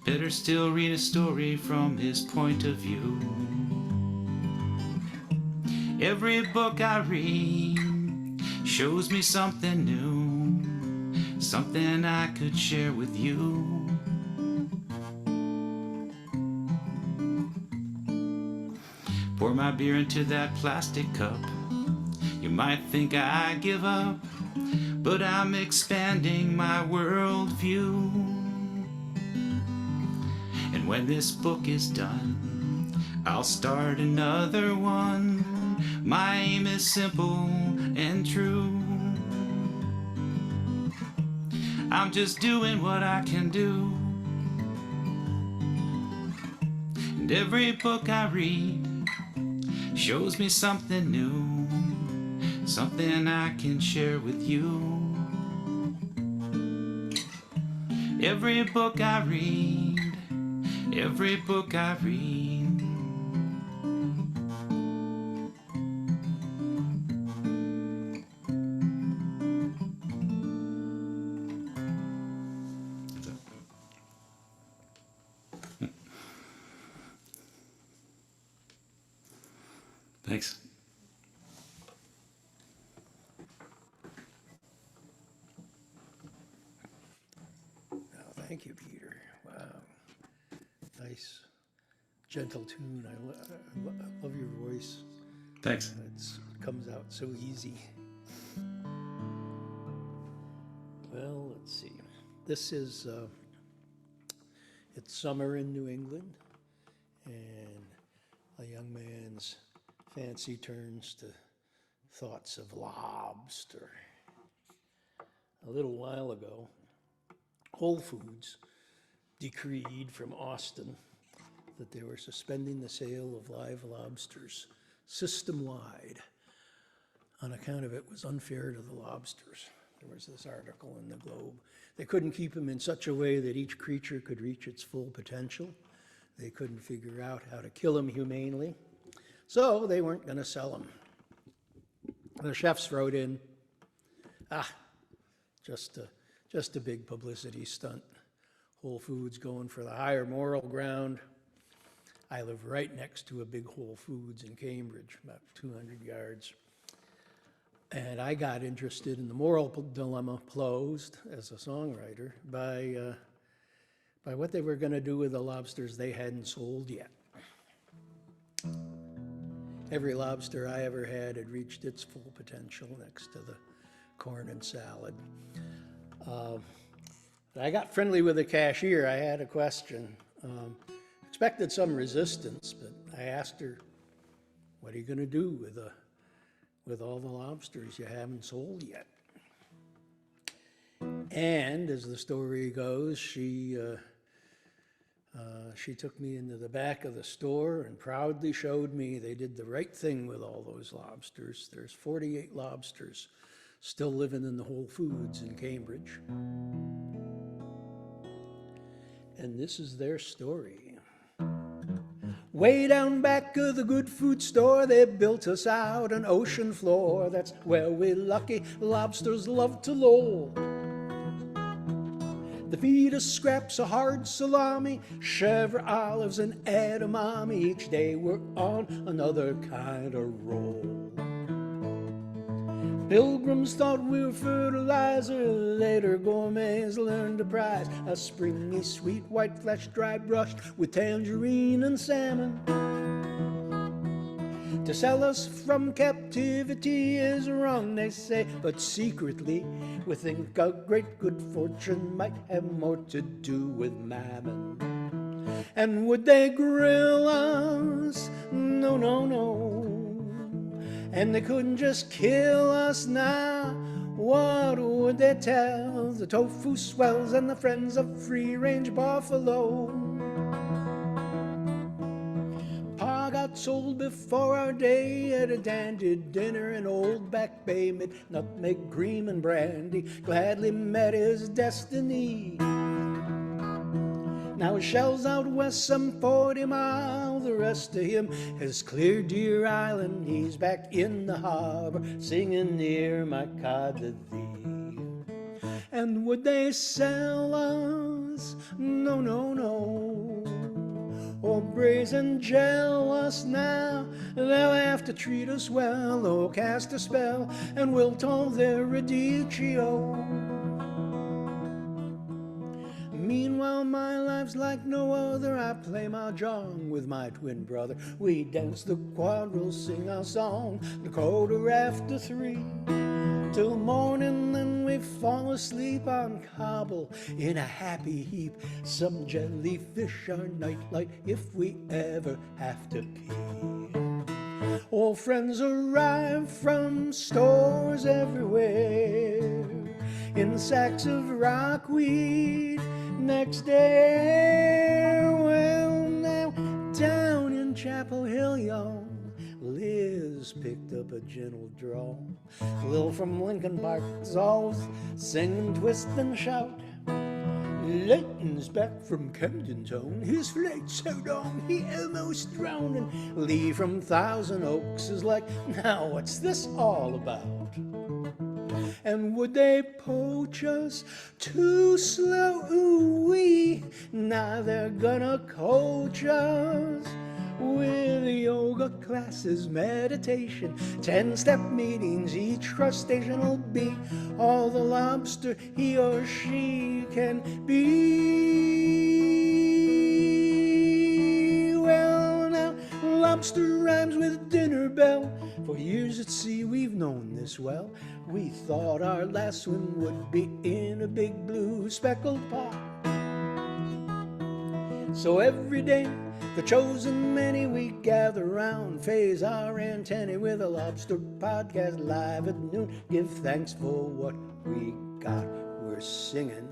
Better still read a story from his point of view. Every book I read shows me something new, something I could share with you. Pour my beer into that plastic cup. You might think I give up, but I'm expanding my worldview. And when this book is done, I'll start another one. My aim is simple and true. I'm just doing what I can do. And every book I read shows me something new, something I can share with you. Every book I read, every book I read. Thanks. Oh, thank you, Peter. Wow. Nice, gentle tune. I love your voice. Thanks. It comes out so easy. Well, let's see. This is, it's summer in New England, and a young man's fancy turns to thoughts of lobster. A little while ago, Whole Foods decreed from Austin that they were suspending the sale of live lobsters system-wide on account of it was unfair to the lobsters. There was this article in the Globe. They couldn't keep them in such a way that each creature could reach its full potential. They couldn't figure out how to kill them humanely, so they weren't going to sell them. The chefs wrote in, just a big publicity stunt. Whole Foods going for the higher moral ground. I live right next to a big Whole Foods in Cambridge, about 200 yards. And I got interested in the moral dilemma posed as a songwriter by what they were going to do with the lobsters they hadn't sold yet. Every lobster I ever had reached its full potential next to the corn and salad. I got friendly with the cashier. I had a question. Expected some resistance, but I asked her, what are you going to do with all the lobsters you haven't sold yet? And as the story goes, she took me into the back of the store and proudly showed me they did the right thing with all those lobsters. There's 48 lobsters still living in the Whole Foods in Cambridge. And this is their story. Way down back of the good food store, they built us out an ocean floor. That's where we lucky lobsters love to loll. They feed us scraps of hard salami, chèvre olives and edamame. Each day we're on another kind of roll. Pilgrims thought we were fertilizer, later gourmets learned to prize a springy, sweet white flesh dry brushed with tangerine and salmon. To sell us from captivity is wrong, they say, but secretly we think a great good fortune might have more to do with mammon. And would they grill us? No, no, no. And they couldn't just kill us now. What would they tell the tofu swells and the friends of free-range buffalo? Pa got sold before our day at a dandy dinner in Old Back Bay, mid nutmeg, cream, and brandy. Gladly met his destiny. Now his shell's out west some 40 miles, the rest of him has cleared Deer Island. He's back in the harbor singing near my cod to thee. And would they sell us? No, no, no. Or brazen gel us now? They'll have to treat us well, or cast a spell, and wilt all their radicchio. Meanwhile, my life's like no other. I play mahjong with my twin brother. We dance the quadrille, sing our song, the 3:15 till morning, then we fall asleep on cobble in a happy heap. Some jellyfish are nightlight if we ever have to pee. Old friends arrive from stores everywhere in sacks of rockweed. Next day, well now, down in Chapel Hill, y'all, Liz picked up a gentle drawl. Lil from Lincoln Park's always sing, twist, and shout. Leighton's back from Camden Town, his flight's so long he almost drowned. And Lee from Thousand Oaks is like, now what's this all about? And would they poach us too slow? Ooh-wee. Now they're gonna coach us with yoga classes, meditation, 10-step meetings. Each crustacean will be all the lobster he or she can be. Well, now, lobster rhymes with dinner bell. For years at sea we've known this well. We thought our last swim would be in a big blue speckled pot. So every day, the chosen many, we gather round, phase our antennae with a lobster podcast live at noon. Give thanks for what we got. We're singing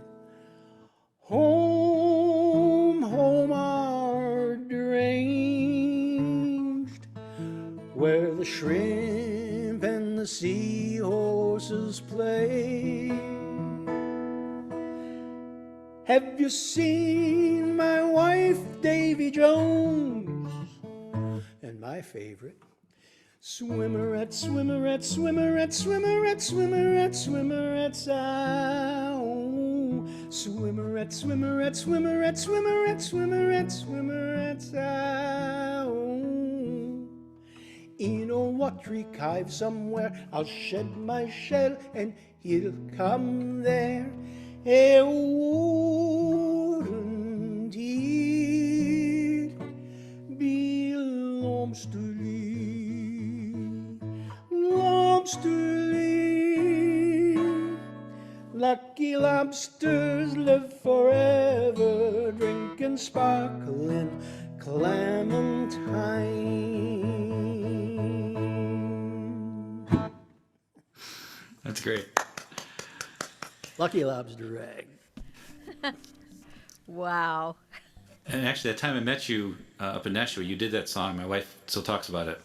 home, home are deranged, where the shrimp and the seahorses play. Have you seen my wife, Davy Jones? And my favorite, swimmerette, swimmerette, swimmerette, swimmerette, swimmerette, swimmerette, sow. Swimmerette, swimmerette, swimmerette, swimmerette, swimmerette, swimmerette, sow. In a watery cave somewhere, I'll shed my shell and he'll come there. Wouldn't it be lobsterly, lobsterly? Lucky lobsters live forever, drinking sparkling clementine. That's great. Lucky lobster egg. Wow. And actually, that time I met you up in Nashua, you did that song. My wife still talks about it.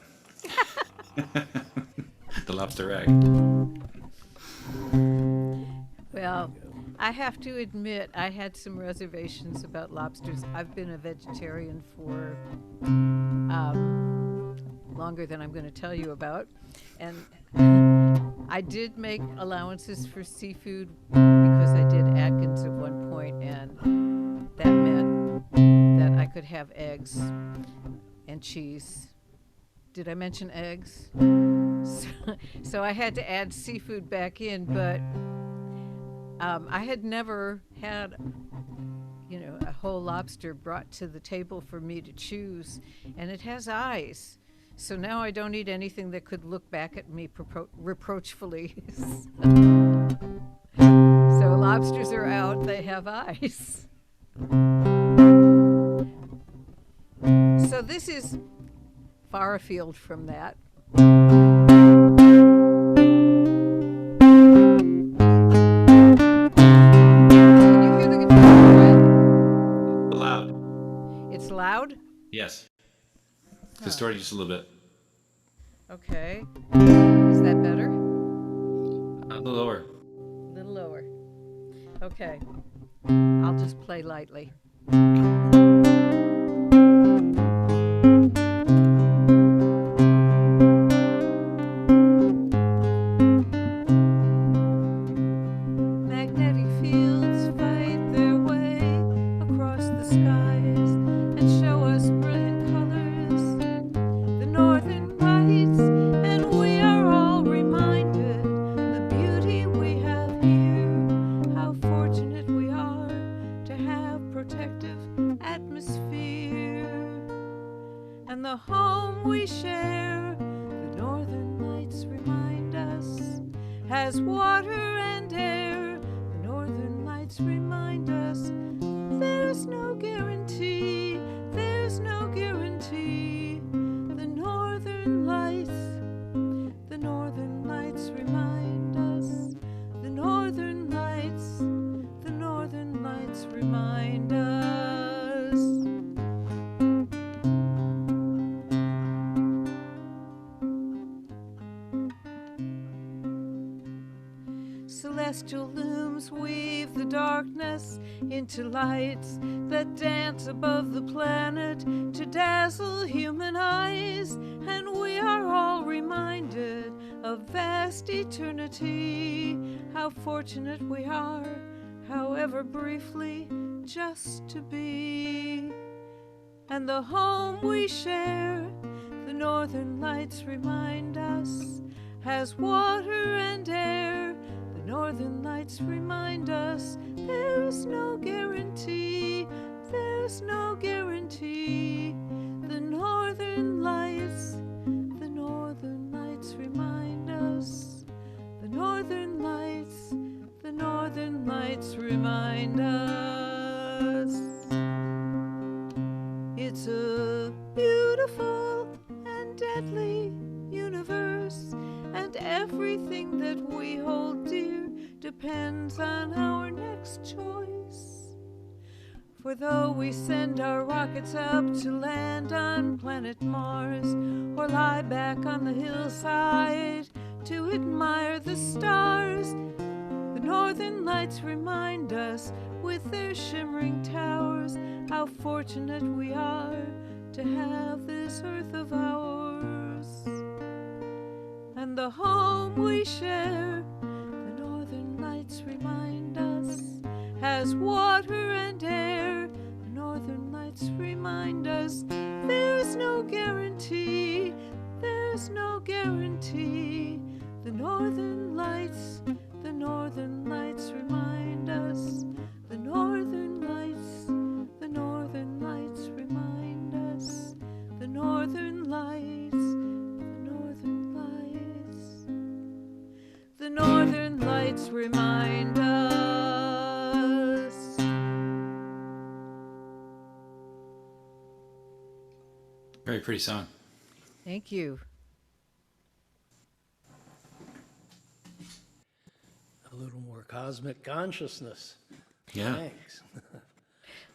The lobster rag. Well, I have to admit, I had some reservations about lobsters. I've been a vegetarian for longer than I'm going to tell you about. And I did make allowances for seafood because I did Atkins at one point, and that meant that I could have eggs and cheese. Did I mention eggs? So I had to add seafood back in, but I had never had, a whole lobster brought to the table for me to choose, and it has eyes. So now I don't eat anything that could look back at me reproachfully. So lobsters are out, they have eyes. So this is far afield from that. Can you hear the guitar? Loud. It's loud? Yes. Distorted just a little bit. Okay. Is that better? A little lower. A little lower. Okay. I'll just play lightly. Magnetic fields fight their way across the skies and show us brilliant colors, the northern lights, and we are all reminded the beauty we have here, how fortunate we are to have protective atmosphere, and the home we share, the northern lights remind us, has water and air. The northern lights remind us there's no guarantee, there's no guarantee. The northern lights remind us, the northern lights remind us. Celestial looms weave the darkness into lights that dance above the planet to dazzle human eyes, and we are all reminded of vast eternity, how fortunate we are, however briefly, just to be. And the home we share, the northern lights remind us, has water and air. The northern lights remind us there's no guarantee, there's no guarantee. The northern lights remind us, the northern lights remind us. It's a beautiful and deadly universe, and everything that we hold dear depends on our next choice. For though we send our rockets up to land on planet Mars, or lie back on the hillside to admire the stars, the northern lights remind us with their shimmering towers how fortunate we are to have this earth of ours. And the home we share, the northern lights remind us, has water and air. The northern lights remind us there's no guarantee, there's no guarantee. The northern lights remind us, the northern lights remind us, the northern lights, the northern lights remind us. Very pretty song. Thank you. A little more cosmic consciousness. Yeah. Thanks.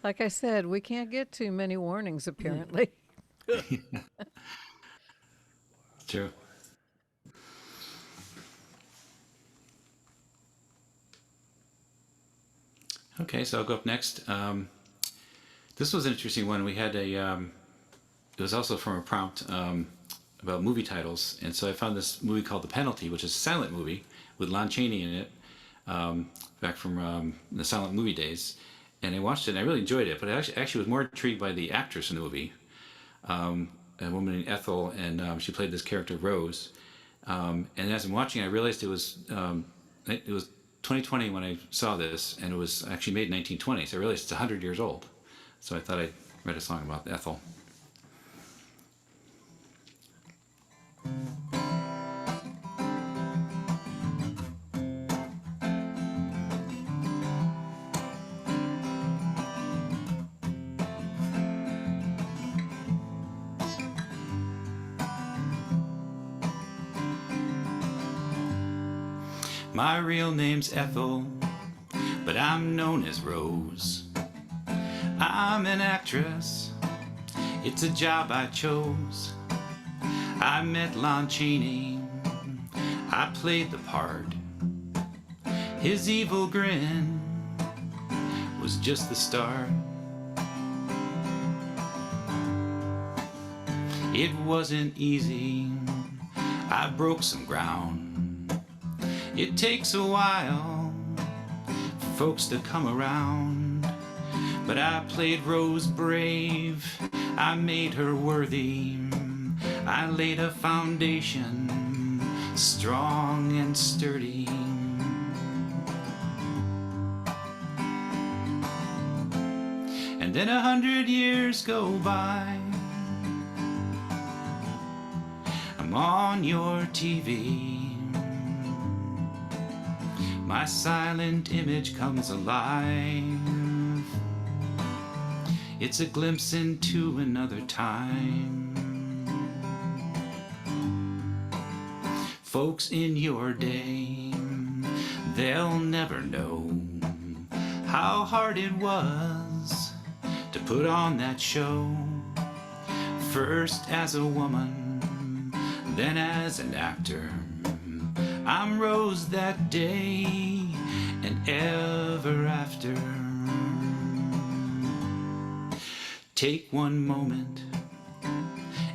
Like I said, we can't get too many warnings, apparently. True. Okay, so I'll go up next. This was an interesting one. We had it was also from a prompt about movie titles, and so I found this movie called The Penalty, which is a silent movie with Lon Chaney in it, back from the silent movie days. And I watched it, and I really enjoyed it, but I actually was more intrigued by the actress in the movie, a woman named Ethel, and she played this character, Rose. And as I'm watching, I realized it was 2020 when I saw this, and it was actually made in 1920. So I realized it's 100 years old. So I thought I'd write a song about Ethel. My real name's Ethel, but I'm known as Rose. I'm an actress, it's a job I chose. I met Lon Chaney, I played the part. His evil grin was just the start. It wasn't easy, I broke some ground. It takes a while for folks to come around, but I played Rose brave, I made her worthy. I laid a foundation strong and sturdy. And then 100 years go by, I'm on your TV. My silent image comes alive. It's a glimpse into another time. Folks in your day, they'll never know how hard it was to put on that show. First as a woman, then as an actor. I'm Rose that day and ever after. Take one moment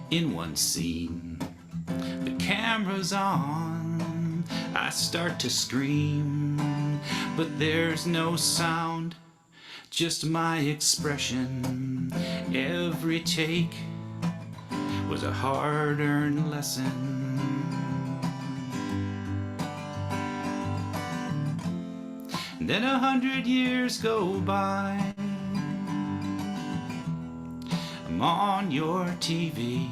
in one scene. The camera's on, I start to scream, but there's no sound, just my expression. Every take was a hard-earned lesson. Then 100 years go by, I'm on your TV.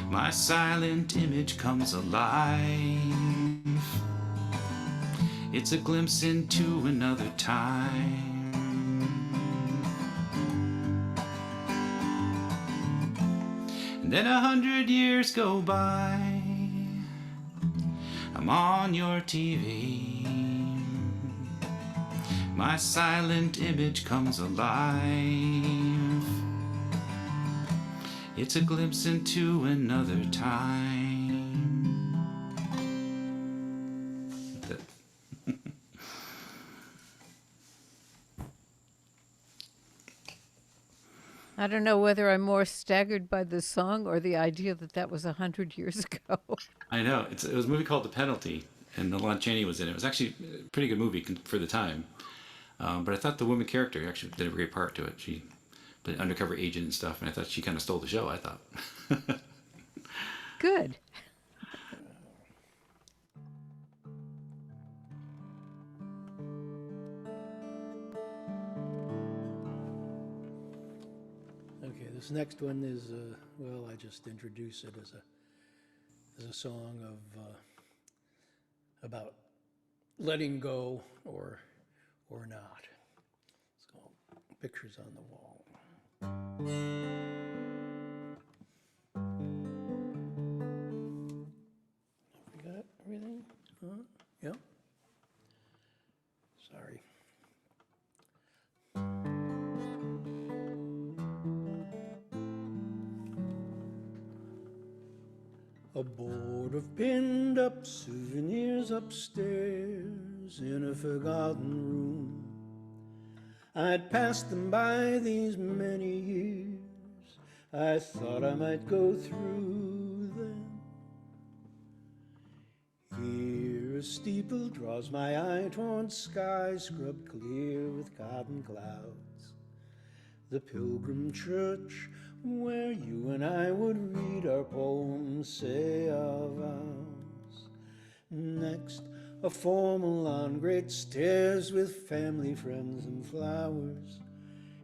My silent image comes alive. It's a glimpse into another time. And then 100 years go by, I'm on your TV. My silent image comes alive. It's a glimpse into another time. That's it. I don't know whether I'm more staggered by the song or the idea that that was 100 years ago. I know. It was a movie called The Penalty, and Lon Chaney was in it. It was actually a pretty good movie for the time. But I thought the woman character actually did a great part to it. She played an undercover agent and stuff, and I thought she kind of stole the show, I thought. Good. Okay, this next one is, well, I just introduce it as a song of, about letting go or not. It's called Pictures on the Wall. We got everything? Yep. Sorry. A board of pinned up souvenirs upstairs in a forgotten room. I'd passed them by these many years. I thought I might go through them. Here a steeple draws my eye toward sky scrubbed clear with cotton clouds. The pilgrim church where you and I would read our poems, say our vows. Next, a formal on great stairs with family, friends, and flowers.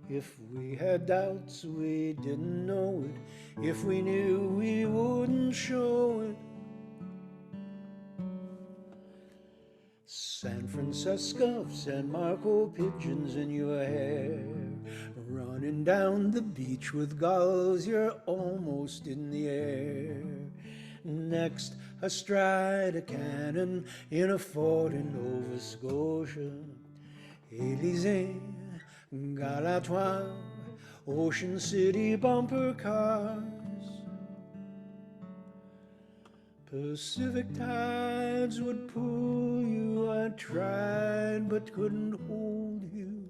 If we had doubts, we didn't know it. If we knew, we wouldn't show it. San Francisco, San Marco, pigeons in your hair. Running down the beach with gulls, you're almost in the air. Next, astride a cannon in a fort in Nova Scotia. Élysée, Galatoire, Ocean City bumper cars. Pacific tides would pull you, I tried but couldn't hold you.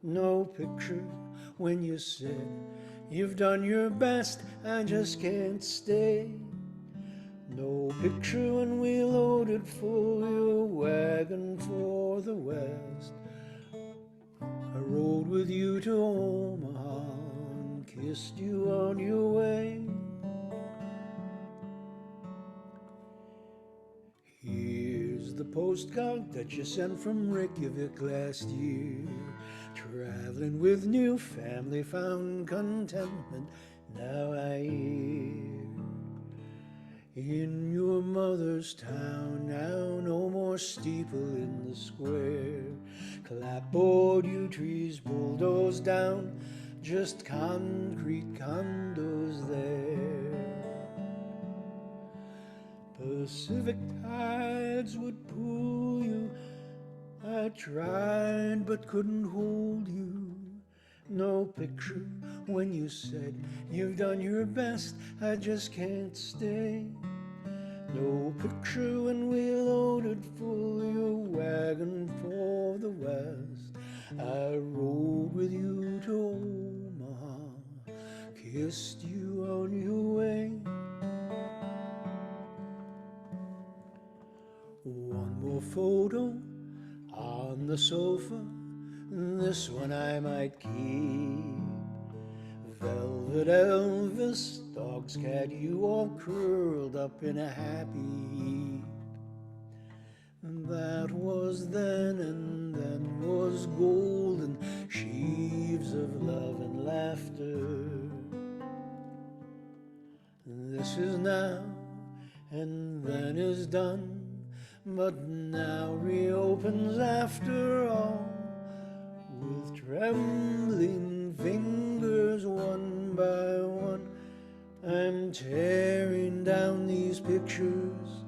No picture when you said, you've done your best, I just can't stay. No picture when we loaded full your wagon for the West. I rode with you to Omaha and kissed you on your way. Here's the postcard that you sent from Reykjavik last year. Traveling with new family, found contentment, now I hear. In your mother's town now, no more steeple in the square. Clapboard, yew trees bulldozed down, just concrete condos there. Pacific tides would pull you, I tried but couldn't hold you. No picture when you said, you've done your best, I just can't stay. No picture when we loaded full your wagon for the West. I rode with you to Omaha, kissed you on your way. One more photo on the sofa, this one I might keep. Velvet Elvis, dog's cat, you all curled up in a happy heap. That was then, and then was golden sheaves of love and laughter. This is now, and then is done, but now reopens after all. With trembling fingers, one by one, I'm tearing down these pictures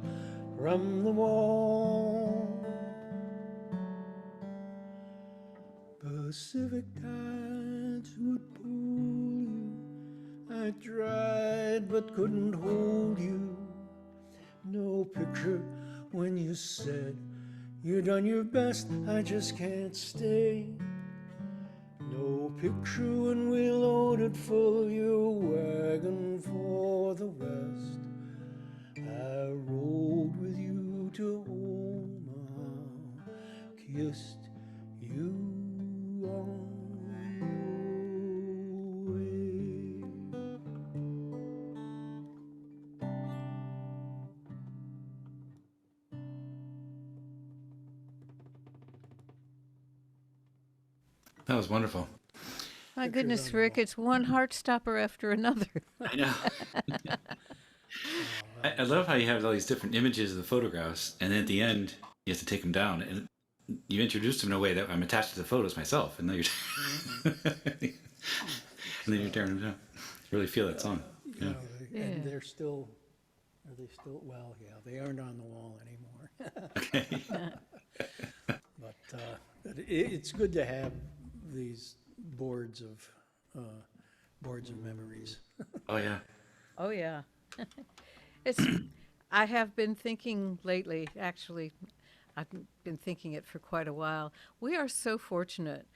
from the wall. Pacific tides would pull you, I tried but couldn't hold you. No picture when you said, you've done your best, I just can't stay. No picture when we loaded full your wagon for the West. I rode with you to Omaha, kissed you on your way. That was wonderful. My Pictures goodness, on the Rick, wall. it's one heart stopper after another. I know. I love how you have all these different images of the photographs, and then at the end, you have to take them down. And you introduced them in a way that I'm attached to the photos myself, and then you're and then you're tearing them down. Really feel that song. You Yeah. know, and Yeah. they're still, are they still, well, yeah, they aren't on the wall anymore. Okay. But it's good to have these boards of memories. Oh yeah. Oh, yeah. It's. I have been thinking lately, actually, I've been thinking it for quite a while. We are so fortunate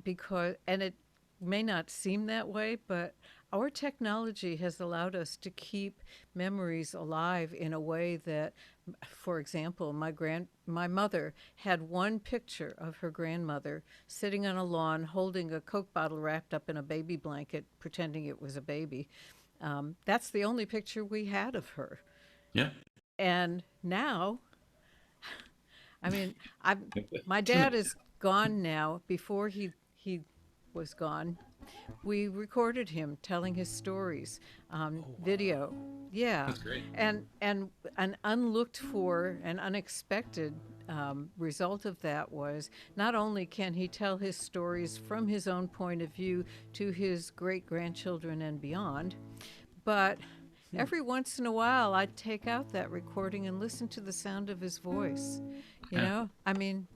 because, and it may not seem that way, but our technology has allowed us to keep memories alive in a way that For example, my mother had one picture of her grandmother sitting on a lawn holding a Coke bottle wrapped up in a baby blanket, pretending it was a baby. That's the only picture we had of her. Yeah. And now, I mean, my Too dad many. is gone now. Before he was gone, we recorded him telling his stories on video. Yeah, That's great. and an unlooked for and unexpected result of that was not only can he tell his stories from his own point of view to his great grandchildren and beyond, but every once in a while I'd take out that recording and listen to the sound of his voice. You Yeah. know, I mean,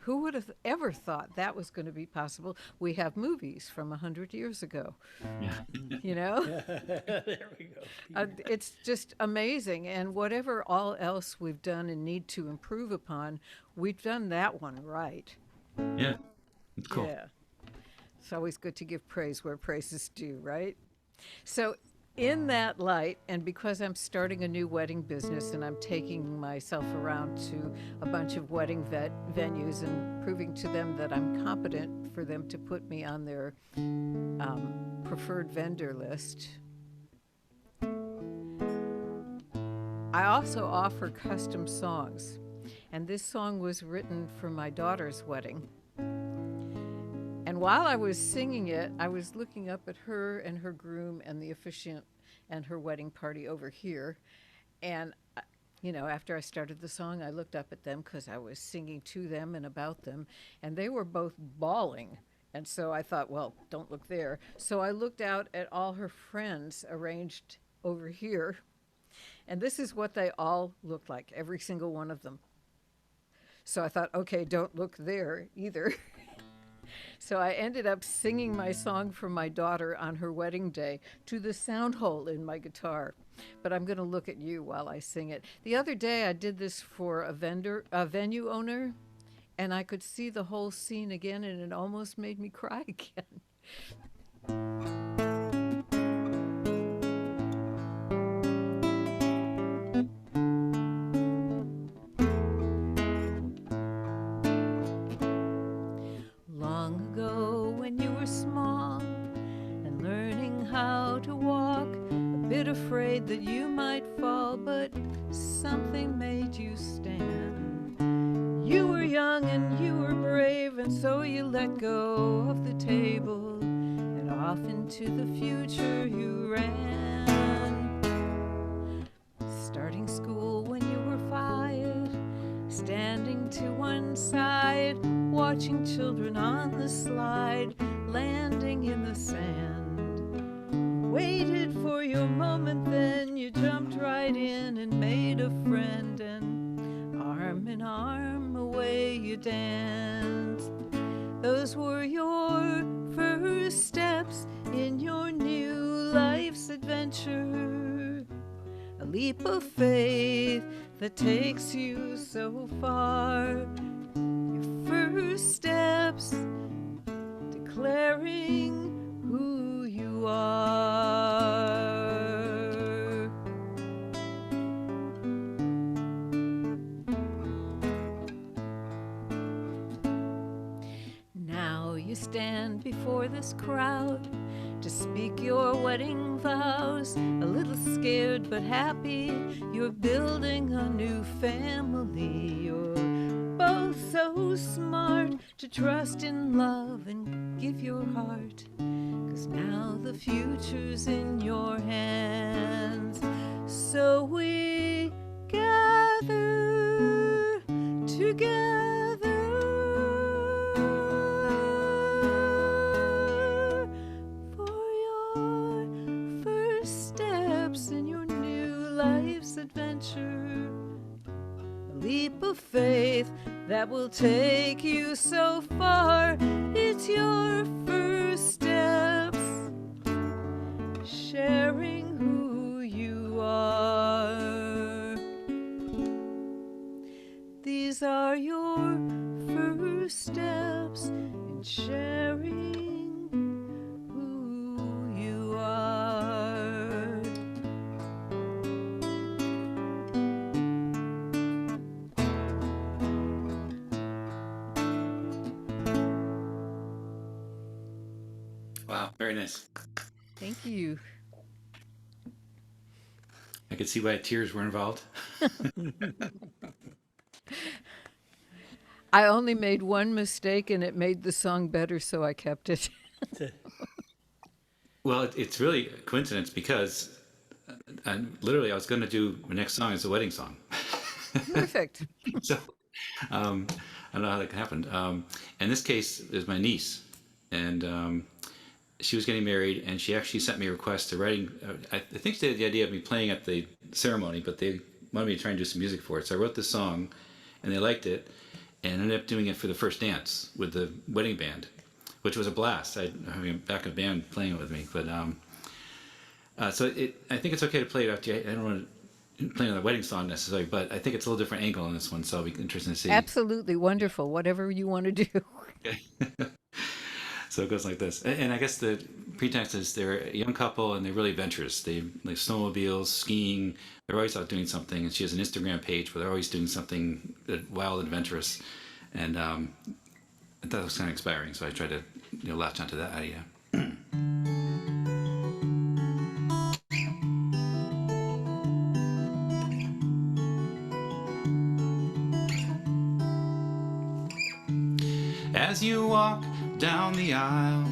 who would have ever thought that was going to be possible? We have movies from 100 years ago, Yeah. you know? There we go. It's just amazing. And whatever all else we've done and need to improve upon, we've done that one right. Yeah. It's cool. Yeah. It's always good to give praise where praise is due, right? So, in that light, and because I'm starting a new wedding business and I'm taking myself around to a bunch of wedding venues and proving to them that I'm competent for them to put me on their preferred vendor list, I also offer custom songs. And this song was written for my daughter's wedding. And while I was singing it, I was looking up at her and her groom and the officiant and her wedding party over here. And, after I started the song, I looked up at them because I was singing to them and about them. And they were both bawling. And so I thought, well, don't look there. So I looked out at all her friends arranged over here. And this is what they all looked like, every single one of them. So I thought, okay, don't look there either. So I ended up singing my song for my daughter on her wedding day to the sound hole in my guitar. But I'm going to look at you while I sing it. The other day I did this for a venue owner, and I could see the whole scene again, and it almost made me cry again. Long ago when you were small and learning how to walk, a bit afraid that you might fall, but something made you stand. You were young and you were brave, and so you let go of the table, and off into the future you ran. Starting school when you were 5, standing to one side, watching children on the slide, landing in the sand. Waited for your moment, then you jumped right in and made a friend, and arm in arm away you danced. Those were your first steps in your new life's adventure, a leap of faith that takes you so far. Your first steps declaring who you are. Now you stand before this crowd to speak your wedding vows, a little scared but happy. You're building a new family. You're both so smart to trust in love and give your heart, 'cause now the future's in your hands. So we gather together for your first steps in your new life's adventure, a leap of faith that will take you so far. It's your first steps, sharing who you are. These are your first steps in sharing who you are. Very nice. Thank you. I could see why tears were involved. I only made one mistake and it made the song better, so I kept it. Well, it's really a coincidence because I was going to do my next song as a wedding song. Perfect. So I don't know how that happened. In this case, there's my niece, and she was getting married, and she actually sent me a request to writing. I think they had the idea of me playing at the ceremony, but they wanted me to try and do some music for it. So I wrote this song, and they liked it, and ended up doing it for the first dance with the wedding band, which was a blast. I having a backup band playing it with me, but I think it's okay to play it after. I don't want to play another wedding song necessarily, but I think it's a little different angle on this one, so it'll be interesting to see. Absolutely wonderful. Whatever you want to do. So it goes like this. And I guess the pretext is they're a young couple and they're really adventurous. They like snowmobiles, skiing. They're always out doing something. And she has an Instagram page where they're always doing something wild, adventurous. And I thought it was kind of inspiring. So I tried to latch onto that idea. As you walk down the aisle,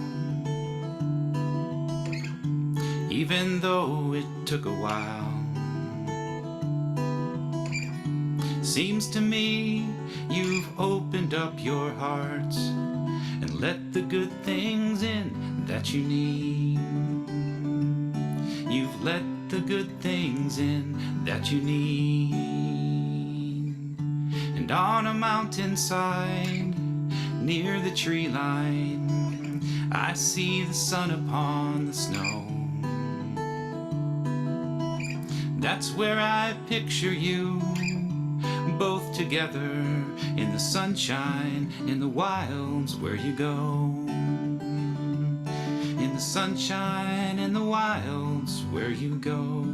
even though it took a while, seems to me you've opened up your heart and let the good things in that you need. You've let the good things in that you need. And on a mountainside near the tree line, I see the sun upon the snow. That's where I picture you, both together in the sunshine, in the wilds where you go. In the sunshine, in the wilds where you go.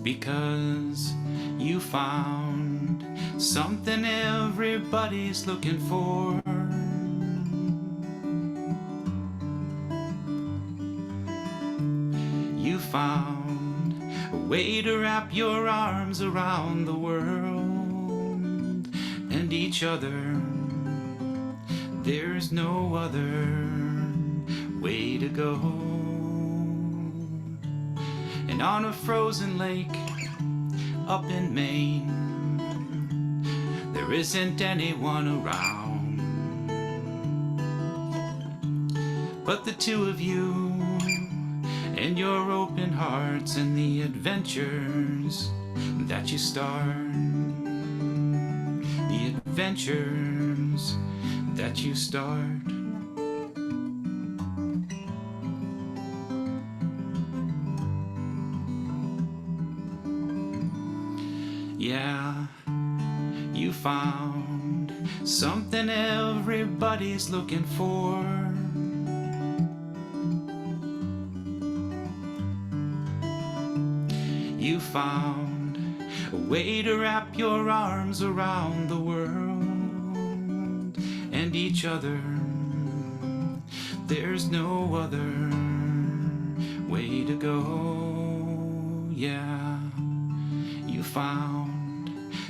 Because you found something everybody's looking for. You found a way to wrap your arms around the world and each other. There's no other way to go. And on a frozen lake up in Maine, there isn't anyone around but the two of you and your open hearts and the adventures that you start. The adventures that you start. Yeah, you found something everybody's looking for. You found a way to wrap your arms around the world and each other. There's no other way to go. Yeah, you found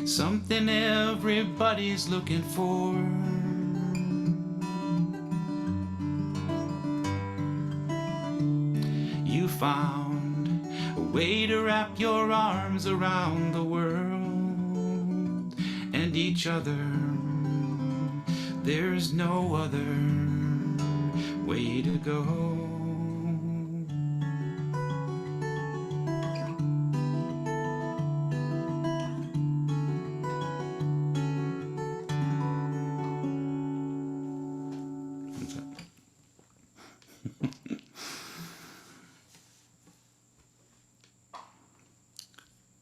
something everybody's looking for. You found a way to wrap your arms around the world and each other. There's no other way to go.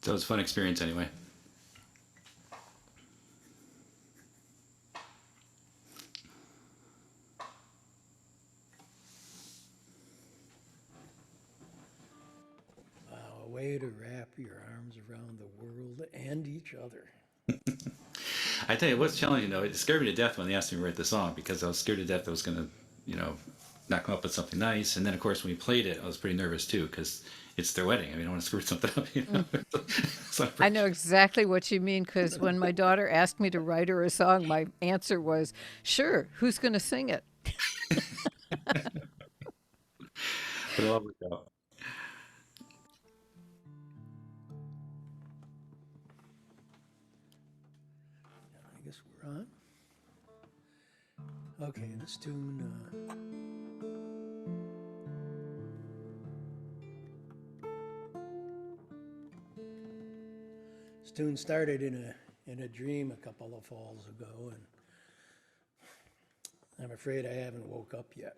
So it was a fun experience anyway. Wow, a way to wrap your arms around the world and each other. I tell you, what's challenging though, it scared me to death when they asked me to write the song because I was scared to death I was going to, not come up with something nice. And then, of course, when we played it, I was pretty nervous too because it's their wedding. I mean, I don't want to screw something up. So I know exactly what you mean because when my daughter asked me to write her a song, my answer was, sure, who's going to sing it? But I love it out. I guess we're on. Okay, this tune. This tune started in a dream a couple of falls ago, and I'm afraid I haven't woke up yet.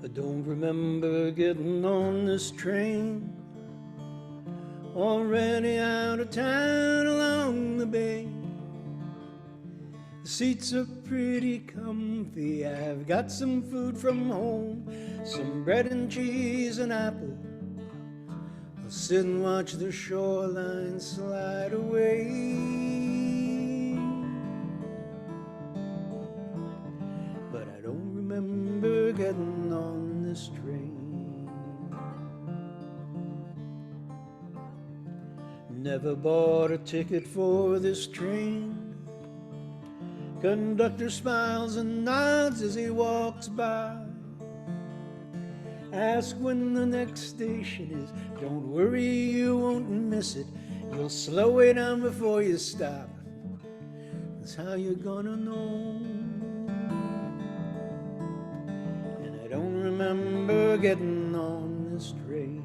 I don't remember getting on this train, already out of town along the bay. The seats are pretty comfy, I've got some food from home, some bread and cheese and apple. I'll sit and watch the shoreline slide away. But I don't remember getting on this train. Never bought a ticket for this train. Conductor smiles and nods as he walks by. Ask when the next station is. Don't worry, you won't miss it. You'll slow it down before you stop. That's how you're gonna know. And I don't remember getting on this train.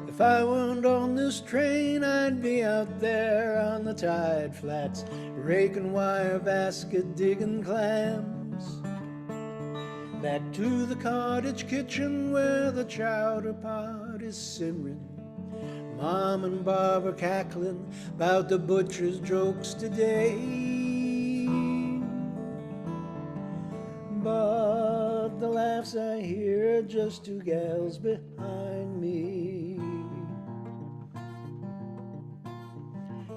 If I weren't on this train, I'd be out there on the tide flats, raking wire basket, digging clams. Back to the cottage kitchen where the chowder pot is simmering. Mom and Bob are cackling about the butcher's jokes today. But the laughs I hear are just two gals behind me.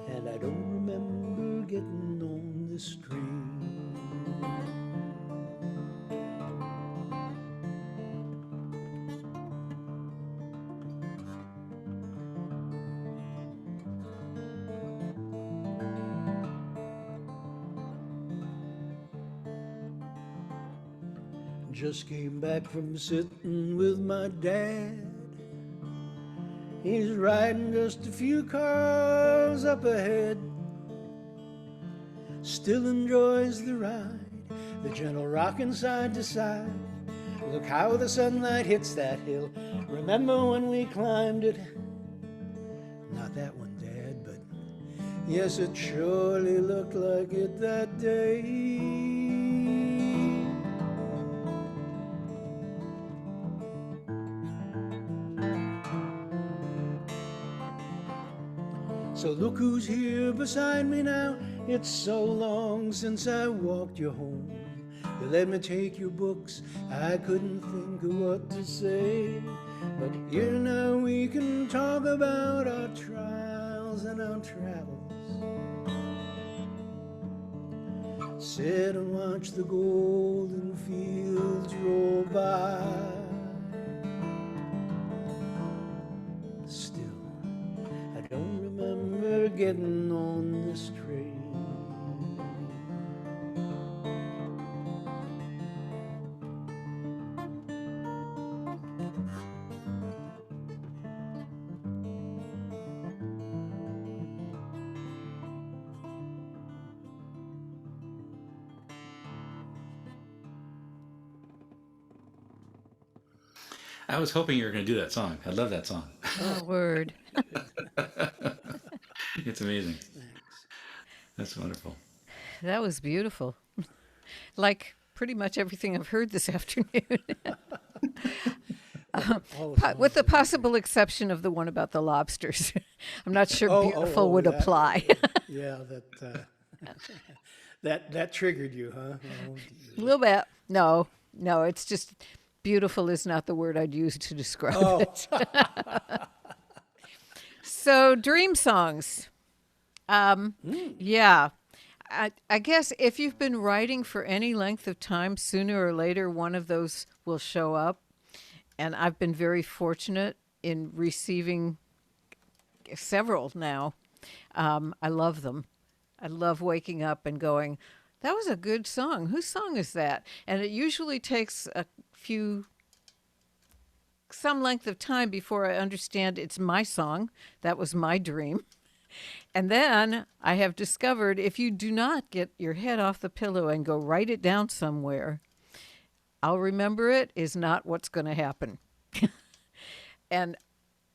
And I don't remember getting on this train. Just came back from sitting with my dad. He's riding just a few cars up ahead. Still enjoys the ride, the gentle rocking side to side. Look how the sunlight hits that hill. Remember when we climbed it? Not that one, Dad, but yes, it surely looked like it that day. So look who's here beside me now. It's so long since I walked you home. You let me take your books. I couldn't think of what to say. But here now we can talk about our trials and our travels. Sit and watch the golden fields roll by. Still, I don't remember getting on this train. I was hoping you were going to do that song. I love that song. Oh, word. It's amazing. That's wonderful. That was beautiful. Like pretty much everything I've heard this afternoon, All the songs with the are beautiful. possible exception of the one about the lobsters. I'm not sure beautiful would that- apply. Yeah, that triggered you, huh? Oh, A little bit. No, it's just beautiful is not the word I'd use to describe it. So, dream songs. Yeah. I guess if you've been writing for any length of time, sooner or later one of those will show up. And I've been very fortunate in receiving several now. I love them. I love waking up and going, that was a good song. Whose song is that? And it usually takes some length of time before I understand it's my song. That was my dream. And then I have discovered if you do not get your head off the pillow and go write it down somewhere, I'll remember it is not what's going to happen. And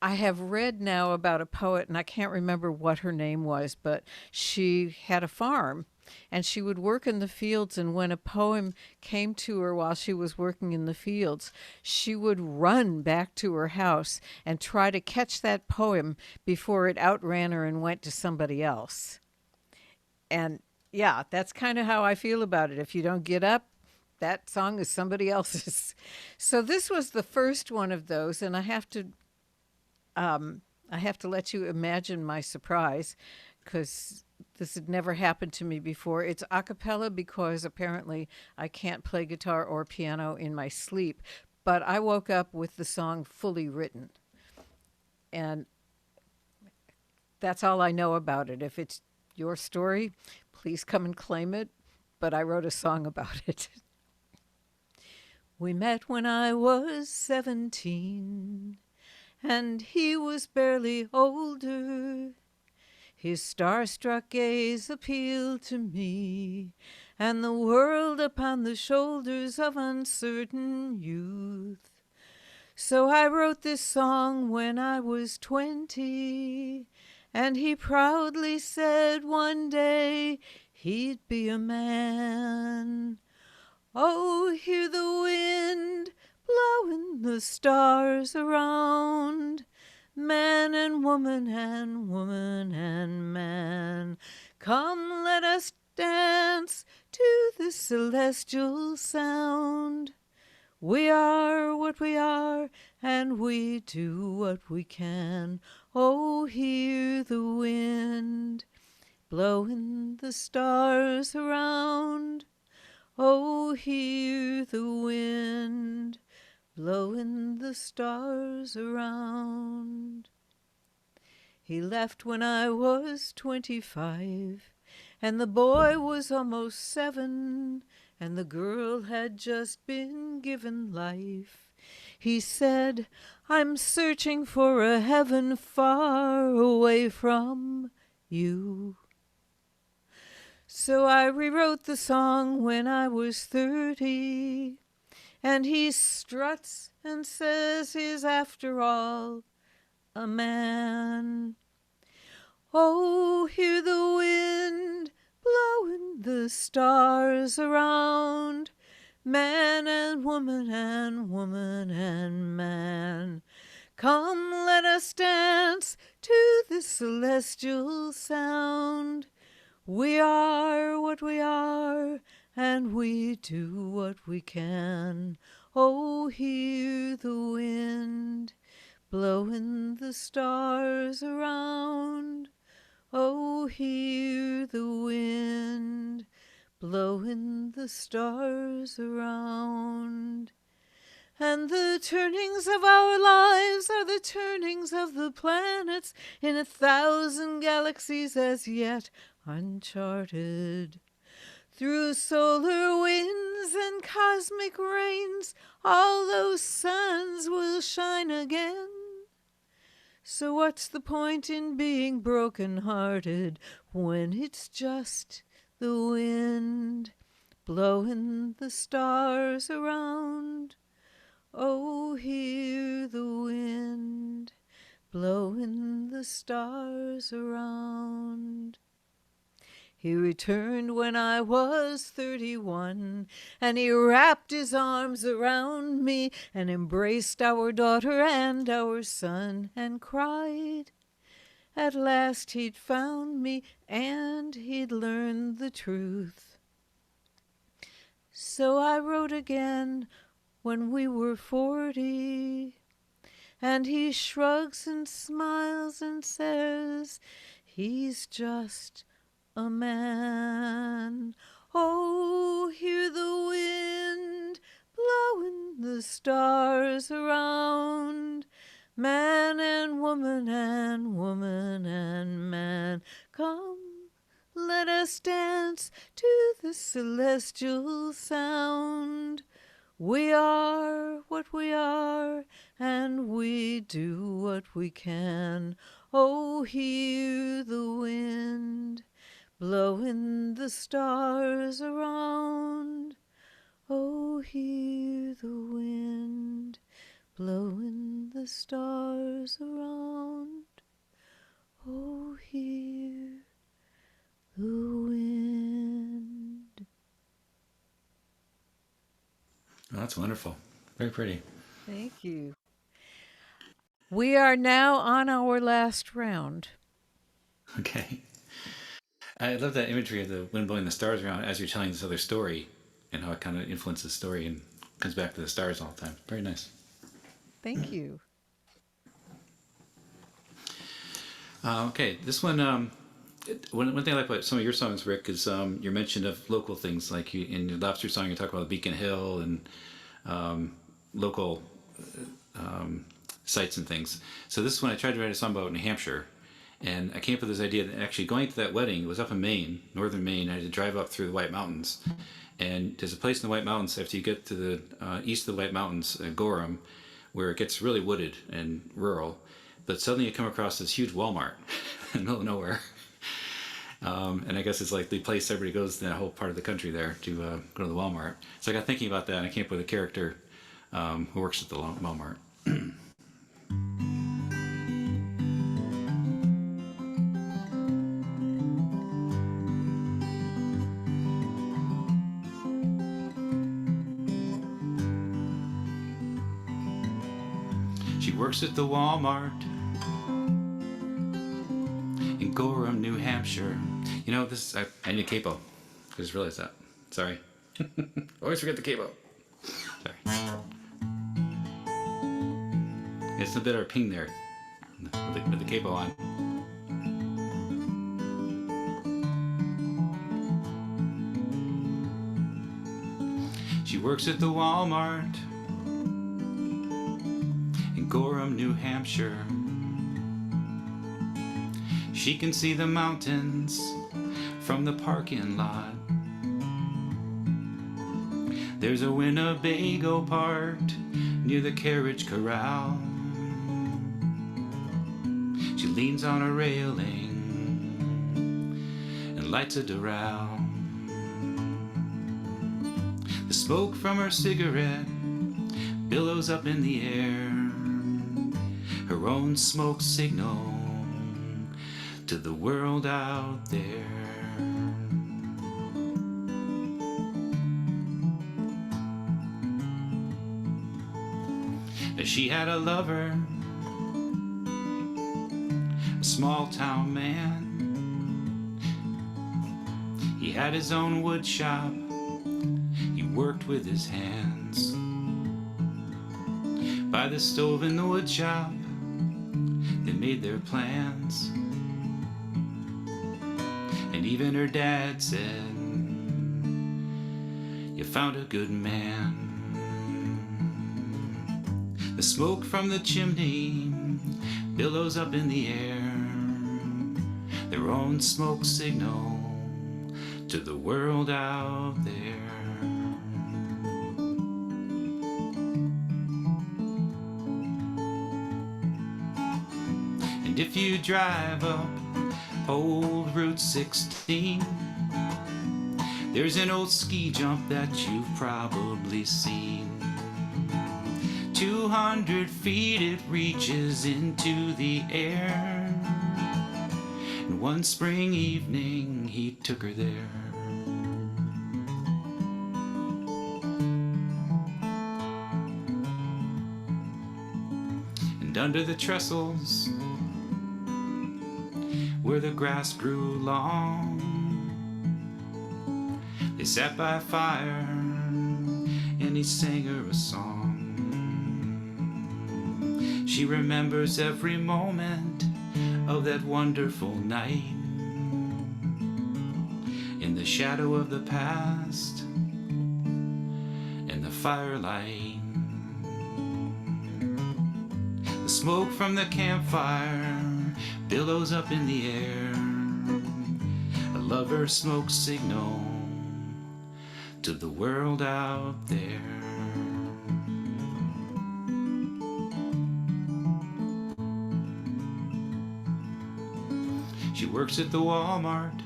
I have read now about a poet, and I can't remember what her name was, but she had a farm and she would work in the fields. And when a poem came to her while she was working in the fields, she would run back to her house and try to catch that poem before it outran her and went to somebody else. And yeah, that's kind of how I feel about it. If you don't get up, that song is somebody else's. So this was the first one of those, and I have to let you imagine my surprise, because this had never happened to me before. It's a cappella because apparently I can't play guitar or piano in my sleep, but I woke up with the song fully written, and that's all I know about it. If it's your story, please come and claim it, but I wrote a song about it. We met when I was 17, and he was barely older. His starstruck gaze appealed to me, and the world upon the shoulders of uncertain youth. So I wrote this song when I was 20, and he proudly said one day he'd be a man. Oh, hear the wind blowing the stars around, man and woman and woman and man. Come, let us dance to the celestial sound. We are what we are, and we do what we can. Oh, hear the wind blowing the stars around. Oh, hear the wind blowing the stars around. He left when I was 25, and the boy was almost 7, and the girl had just been given life. He said, I'm searching for a heaven far away from you. So I rewrote the song when I was 30, and he struts and says he's after all a man. Oh, hear the wind blowing the stars around, man and woman and woman and man. Come, let us dance to the celestial sound. We are what we are, and we do what we can. Oh, hear the wind blowing the stars around. Oh, hear the wind blowing the stars around. And the turnings of our lives are the turnings of the planets in 1,000 galaxies as yet uncharted. Through solar winds and cosmic rains, all those suns will shine again. So what's the point in being broken-hearted when it's just the wind blowing the stars around? Oh, hear the wind blowing the stars around. He returned when I was 31, and he wrapped his arms around me and embraced our daughter and our son and cried. At last he'd found me and he'd learned the truth. So I wrote again when we were 40, and he shrugs and smiles and says, he's just a man. Oh, hear the wind blowing the stars around. Man and woman and man, come, let us dance to the celestial sound. We are what we are, and we do what we can. Oh, hear the wind blowing the stars around. Oh, hear the wind blowing the stars around. Oh, hear the wind. Oh, that's wonderful. Very pretty. Thank you. We are now on our last round. Okay. I love that imagery of the wind blowing the stars around as you're telling this other story and how it kind of influences the story and comes back to the stars all the time. Very nice. Thank you. Okay, this one, one thing I like about some of your songs, Rick, is your mention of local things. Like in your Lobster song, you talk about Beacon Hill and local sites and things. So this is when I tried to write a song about New Hampshire. And I came up with this idea that actually going to that wedding, it was up in Maine, northern Maine. I had to drive up through the White Mountains. And there's a place in the White Mountains, after you get to the east of the White Mountains, Gorham, where it gets really wooded and rural. But suddenly you come across this huge Walmart in the middle of nowhere. And I guess it's like the place everybody goes in that whole part of the country there to go to the Walmart. So I got thinking about that, and I came up with a character who works at the Walmart. She works at the Walmart in Gorham, New Hampshire. You know, this I need a capo. I just realized that. Sorry. Always forget the capo. Sorry. It's a bit of a ping there with the capo on. She works at the Walmart in Gorham, New Hampshire. She can see the mountains from the parking lot. There's a Winnebago parked near the carriage corral. She leans on a railing and lights a Doral. The smoke from her cigarette billows up in the air, her own smoke signal to the world out there. She had a lover, a small town man. He had his own wood shop, he worked with his hands. By the stove in the wood shop, they made their plans. And even her dad said, "You found a good man." The smoke from the chimney billows up in the air, their own smoke signal to the world out there. And if you drive up old Route 16, there's an old ski jump that you've probably seen. 200 feet it reaches into the air, and And one spring evening he took her there. And under the trestles where the grass grew long, they sat by a fire and he sang her a song. She remembers every moment of that wonderful night in the shadow of the past and the firelight. The smoke from the campfire billows up in the air, a lover's smoke signal to the world out there. She works at the Walmart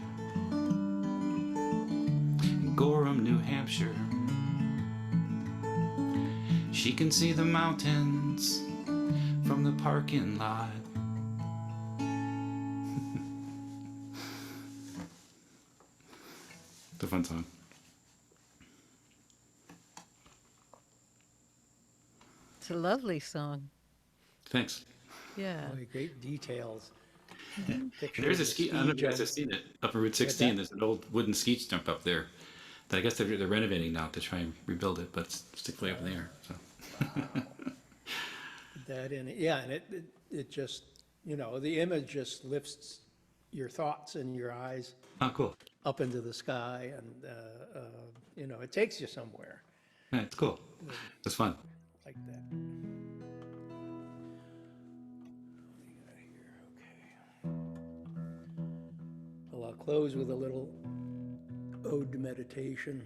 in Gorham, New Hampshire. She can see the mountains from the parking lot. It's a fun song. It's a lovely song. Thanks. Yeah. Boy, great details. There's a ski. I don't know if you guys have seen it up on Route 16. There's an old wooden ski jump up there that I guess they're renovating now to try and rebuild it, but it's still way up in the air. So. That in it, yeah, and it just, you know, the image just lifts your thoughts and your eyes Oh, cool. up into the sky, and you know, it takes you somewhere Yeah, it's cool. It's fun. like that. What do we got here? Okay. Well, I'll close with a little ode to meditation.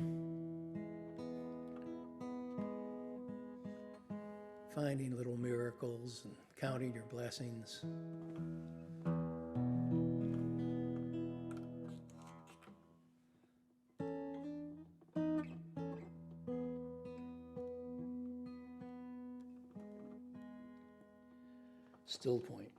Finding little miracles and counting your blessings. Still point.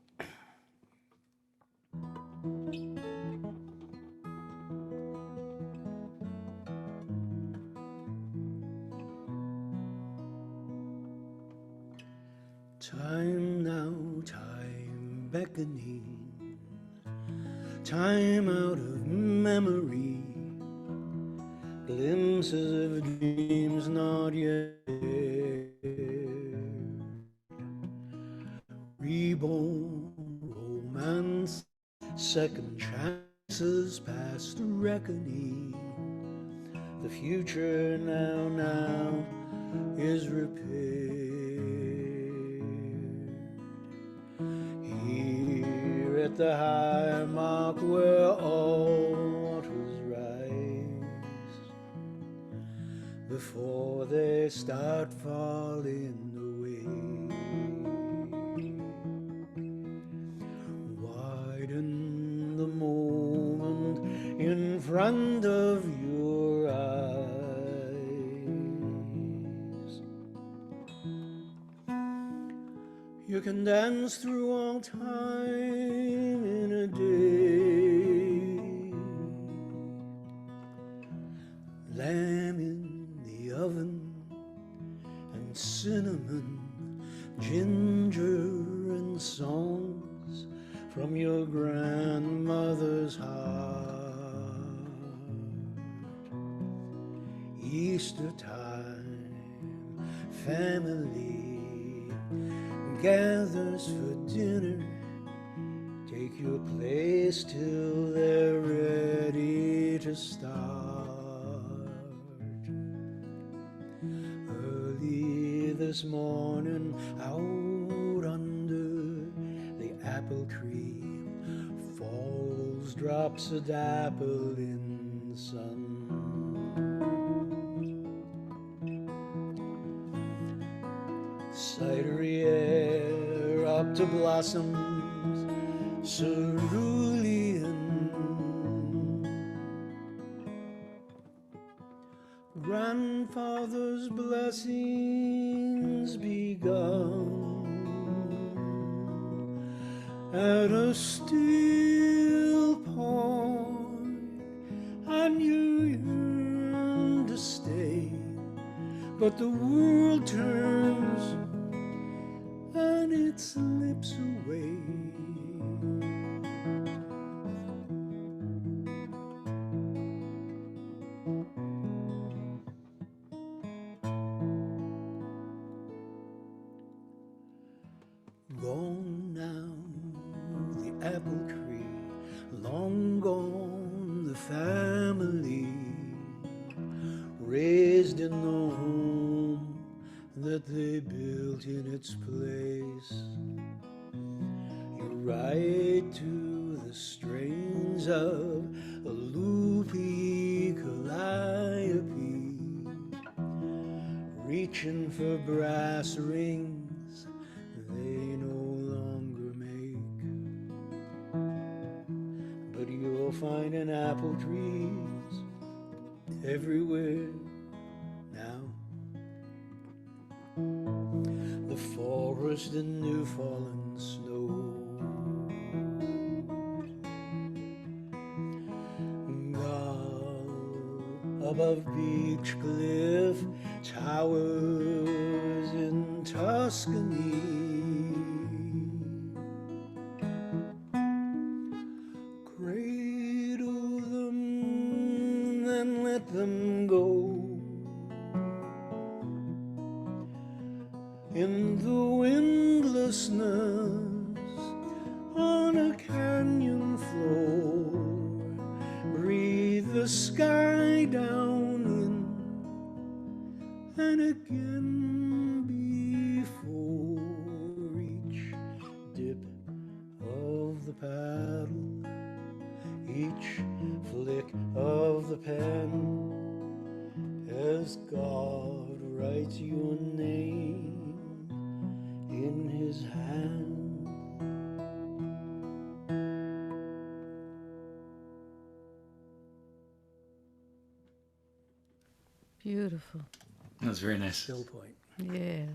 Time now, time beckoning, time out of memory, glimpses of dreams not yet reborn, romance, second chances past reckoning, the future now is repaired. Here at the high mark where all waters rise, before they start falling away, widen the moment in front of your eyes. You can dance through all time in a day. Lamb in the oven and cinnamon, ginger and songs from your grandmother's heart. Easter time, family gathers for dinner. Take your place till they're ready to start. Early this morning, out under the apple tree, falls drops of dapple in the sun. Cidery air up to blossoms cerulean, grandfather's blessings begun at a still point, I knew you yearned to stay, but the world turns and it slips away. Gone now the apple tree, long gone the family, raised in the home that they built in its place. You ride to the strains of a loopy calliope, reaching for brass rings they no longer make. But you'll find an apple trees everywhere now. The forest and new fallen snow, God above beach cliff towers in Tuscany, cradle them and let them go. In the windlessness on a canyon floor, breathe the sky down in and again before each dip of the paddle, each flick of the pen, as God writes your name in his hand. Beautiful. That was very nice. Still point. Yeah.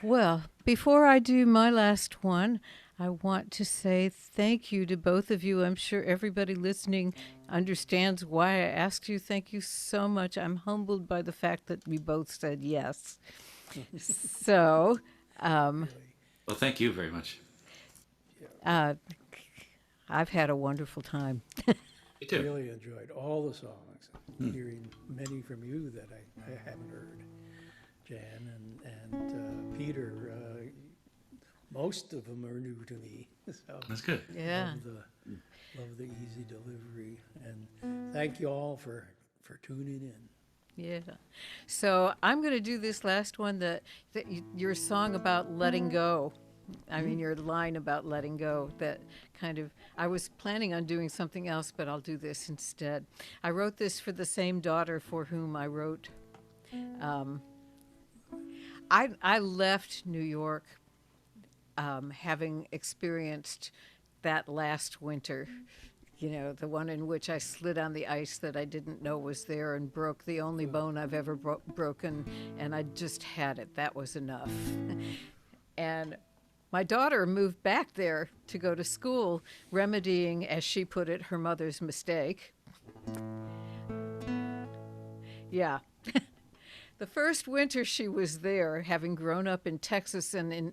Well, before I do my last one, I want to say thank you to both of you. I'm sure everybody listening understands why I asked you. Thank you so much. I'm humbled by the fact that we both said yes. So, Well, thank you very much. I've had a wonderful time. You too. Really enjoyed all the songs. Hearing many from you that I haven't heard. Jan and Peter, most of them are new to me. So That's good. Yeah. love the easy delivery. And thank you all for tuning in. Yeah. So I'm going to do this last one, your song about letting go. I mean, your line about letting go, that kind of, I was planning on doing something else, but I'll do this instead. I wrote this for the same daughter for whom I wrote. I left New York having experienced that last winter, the one in which I slid on the ice that I didn't know was there and broke the only bone I've ever broken, and I just had it. That was enough. And my daughter moved back there to go to school, remedying, as she put it, her mother's mistake. Yeah. The first winter she was there, having grown up in Texas and in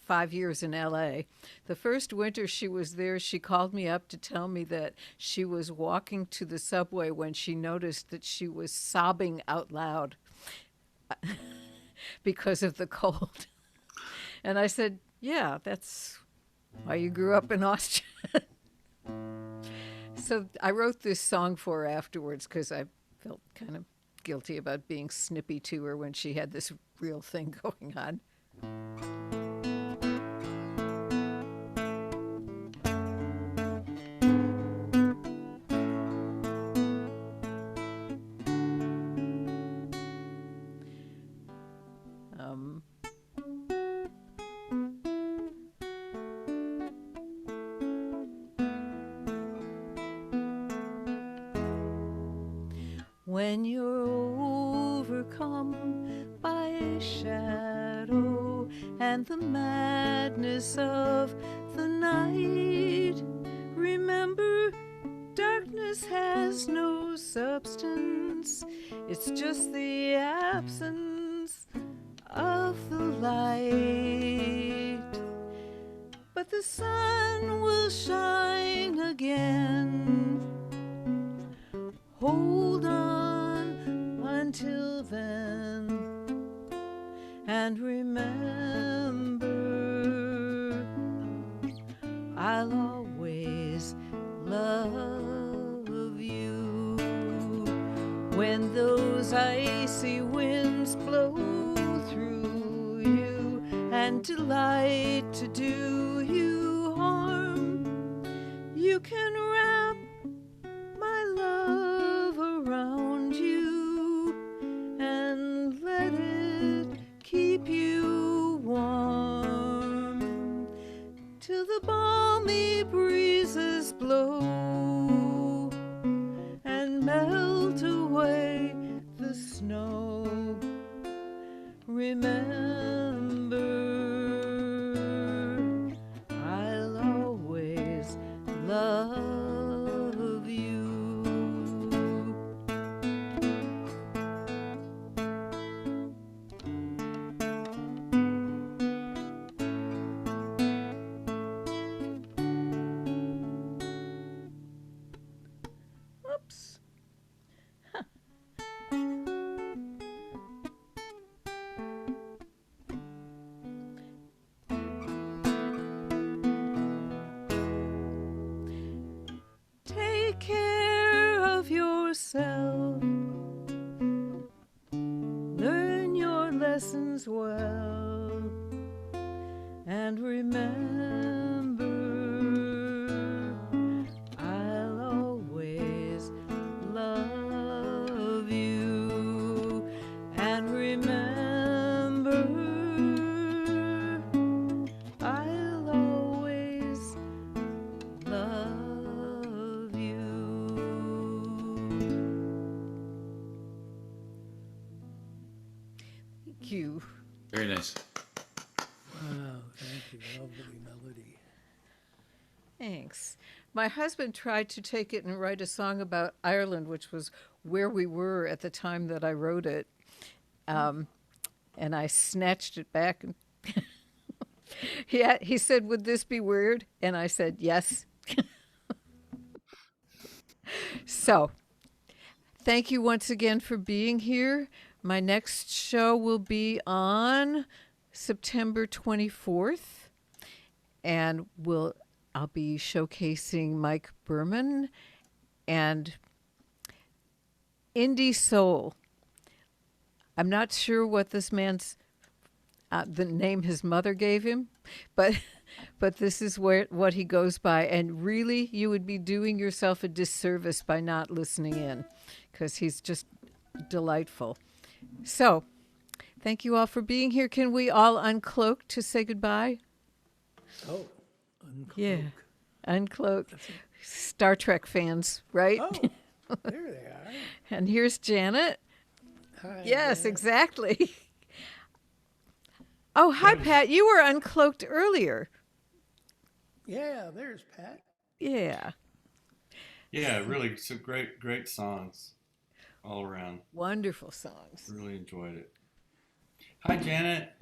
5 years in LA, the first winter she was there, she called me up to tell me that she was walking to the subway when she noticed that she was sobbing out loud because of the cold. And I said, yeah, that's why you grew up in Austria. So I wrote this song for her afterwards because I felt kind of guilty about being snippy to her when she had this real thing going on. When you're overcome by a shadow and the madness of the night, Remember, darkness has no substance. It's just the absence of the light. But the sun will shine again. Hold on until then, and remember, I'll always love you. When those icy winds blow through you and delight to do you harm, you can wrap my love around you and let it keep you warm till the balmy breezes blow and melt away the snow. Remember, I'll always love you. Oops. Take care of yourself. Learn your lessons well. And remember, I'll always love you. And remember, I'll always love you. Thank you. Very nice. Wow, thank you. Lovely melody. Thanks. My husband tried to take it and write a song about Ireland, which was where we were at the time that I wrote it. And I snatched it back. And he said, "Would this be weird?" And I said, "Yes." So, thank you once again for being here. My next show will be on September 24th, and I'll be showcasing Mike Berman and Indie Soul. I'm not sure what this man's the name his mother gave him, but this is what he goes by. And really, you would be doing yourself a disservice by not listening in, because he's just delightful. So, thank you all for being here. Can we all uncloak to say goodbye? Oh, uncloak. Yeah, uncloak. Star Trek fans, right? Oh, there they are. And here's Janet. Hi. Yes, Janet. exactly. Oh, hi, Pat. You were uncloaked earlier. Yeah, there's Pat. Yeah. Yeah, really, some great songs all around. Wonderful songs. Really enjoyed it. Hi, Janet.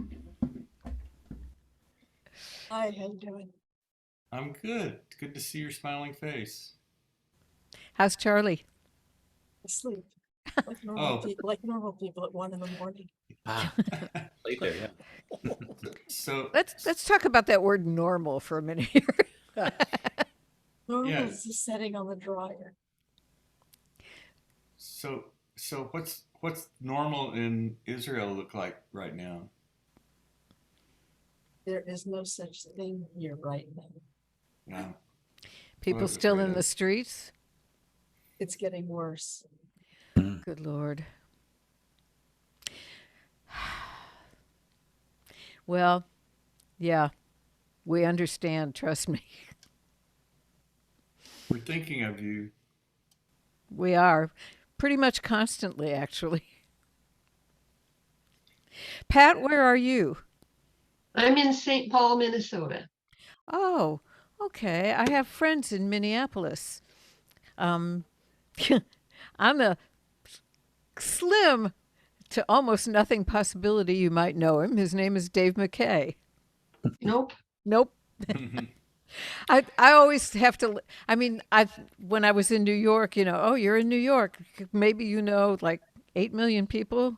Hi, how you doing? I'm good. It's good to see your smiling face. How's Charlie? Asleep. Like Oh. like normal people at 1 a.m. Ah, late there, yeah. So, Let's talk about that word normal for a minute here. Normal Yeah. is the setting on the dryer. so what's normal in Israel look like right now? There is no such thing here right now. Yeah. People was still afraid in of the it. streets? It's getting worse. Good Lord. Well, yeah, we understand. Trust me. We're thinking of you. We are pretty much constantly, actually. Pat, where are you? I'm in St. Paul, Minnesota. Oh, Okay, I have friends in Minneapolis. Um, on the slim to almost nothing possibility you might know him. His name is Dave McKay. Nope. Nope. I always have to. I mean, I when I was in New York, oh, you're in New York. Maybe you know like 8 million people,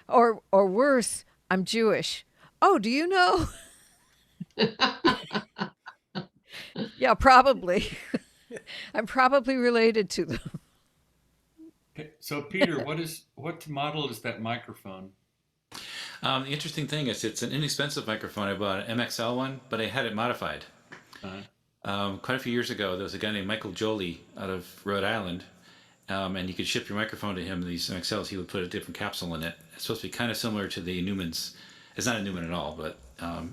or worse. I'm Jewish. Oh, do you know? Yeah, probably. I'm probably related to them. So Peter, what model is that microphone? The interesting thing is it's an inexpensive microphone. I bought an MXL one, but I had it modified. Uh, Quite a few years ago, there was a guy named Michael Jolie out of Rhode Island, and you could ship your microphone to him. These MXLs, he would put a different capsule in it. It's supposed to be kind of similar to the Newmans. It's not a Newman at all, but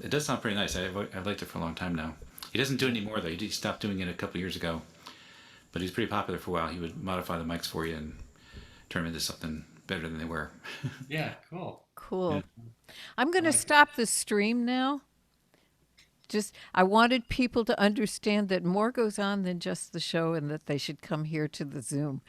it does sound pretty nice. I've liked it for a long time now. He doesn't do it anymore, though. He stopped doing it a couple years ago, but he's pretty popular for a while. He would modify the mics for you and turn them into something better than they were. yeah, cool. Cool. Yeah. I'm going to like it. stop the stream now. Just, I wanted people to understand that more goes on than just the show and that they should come here to the Zoom.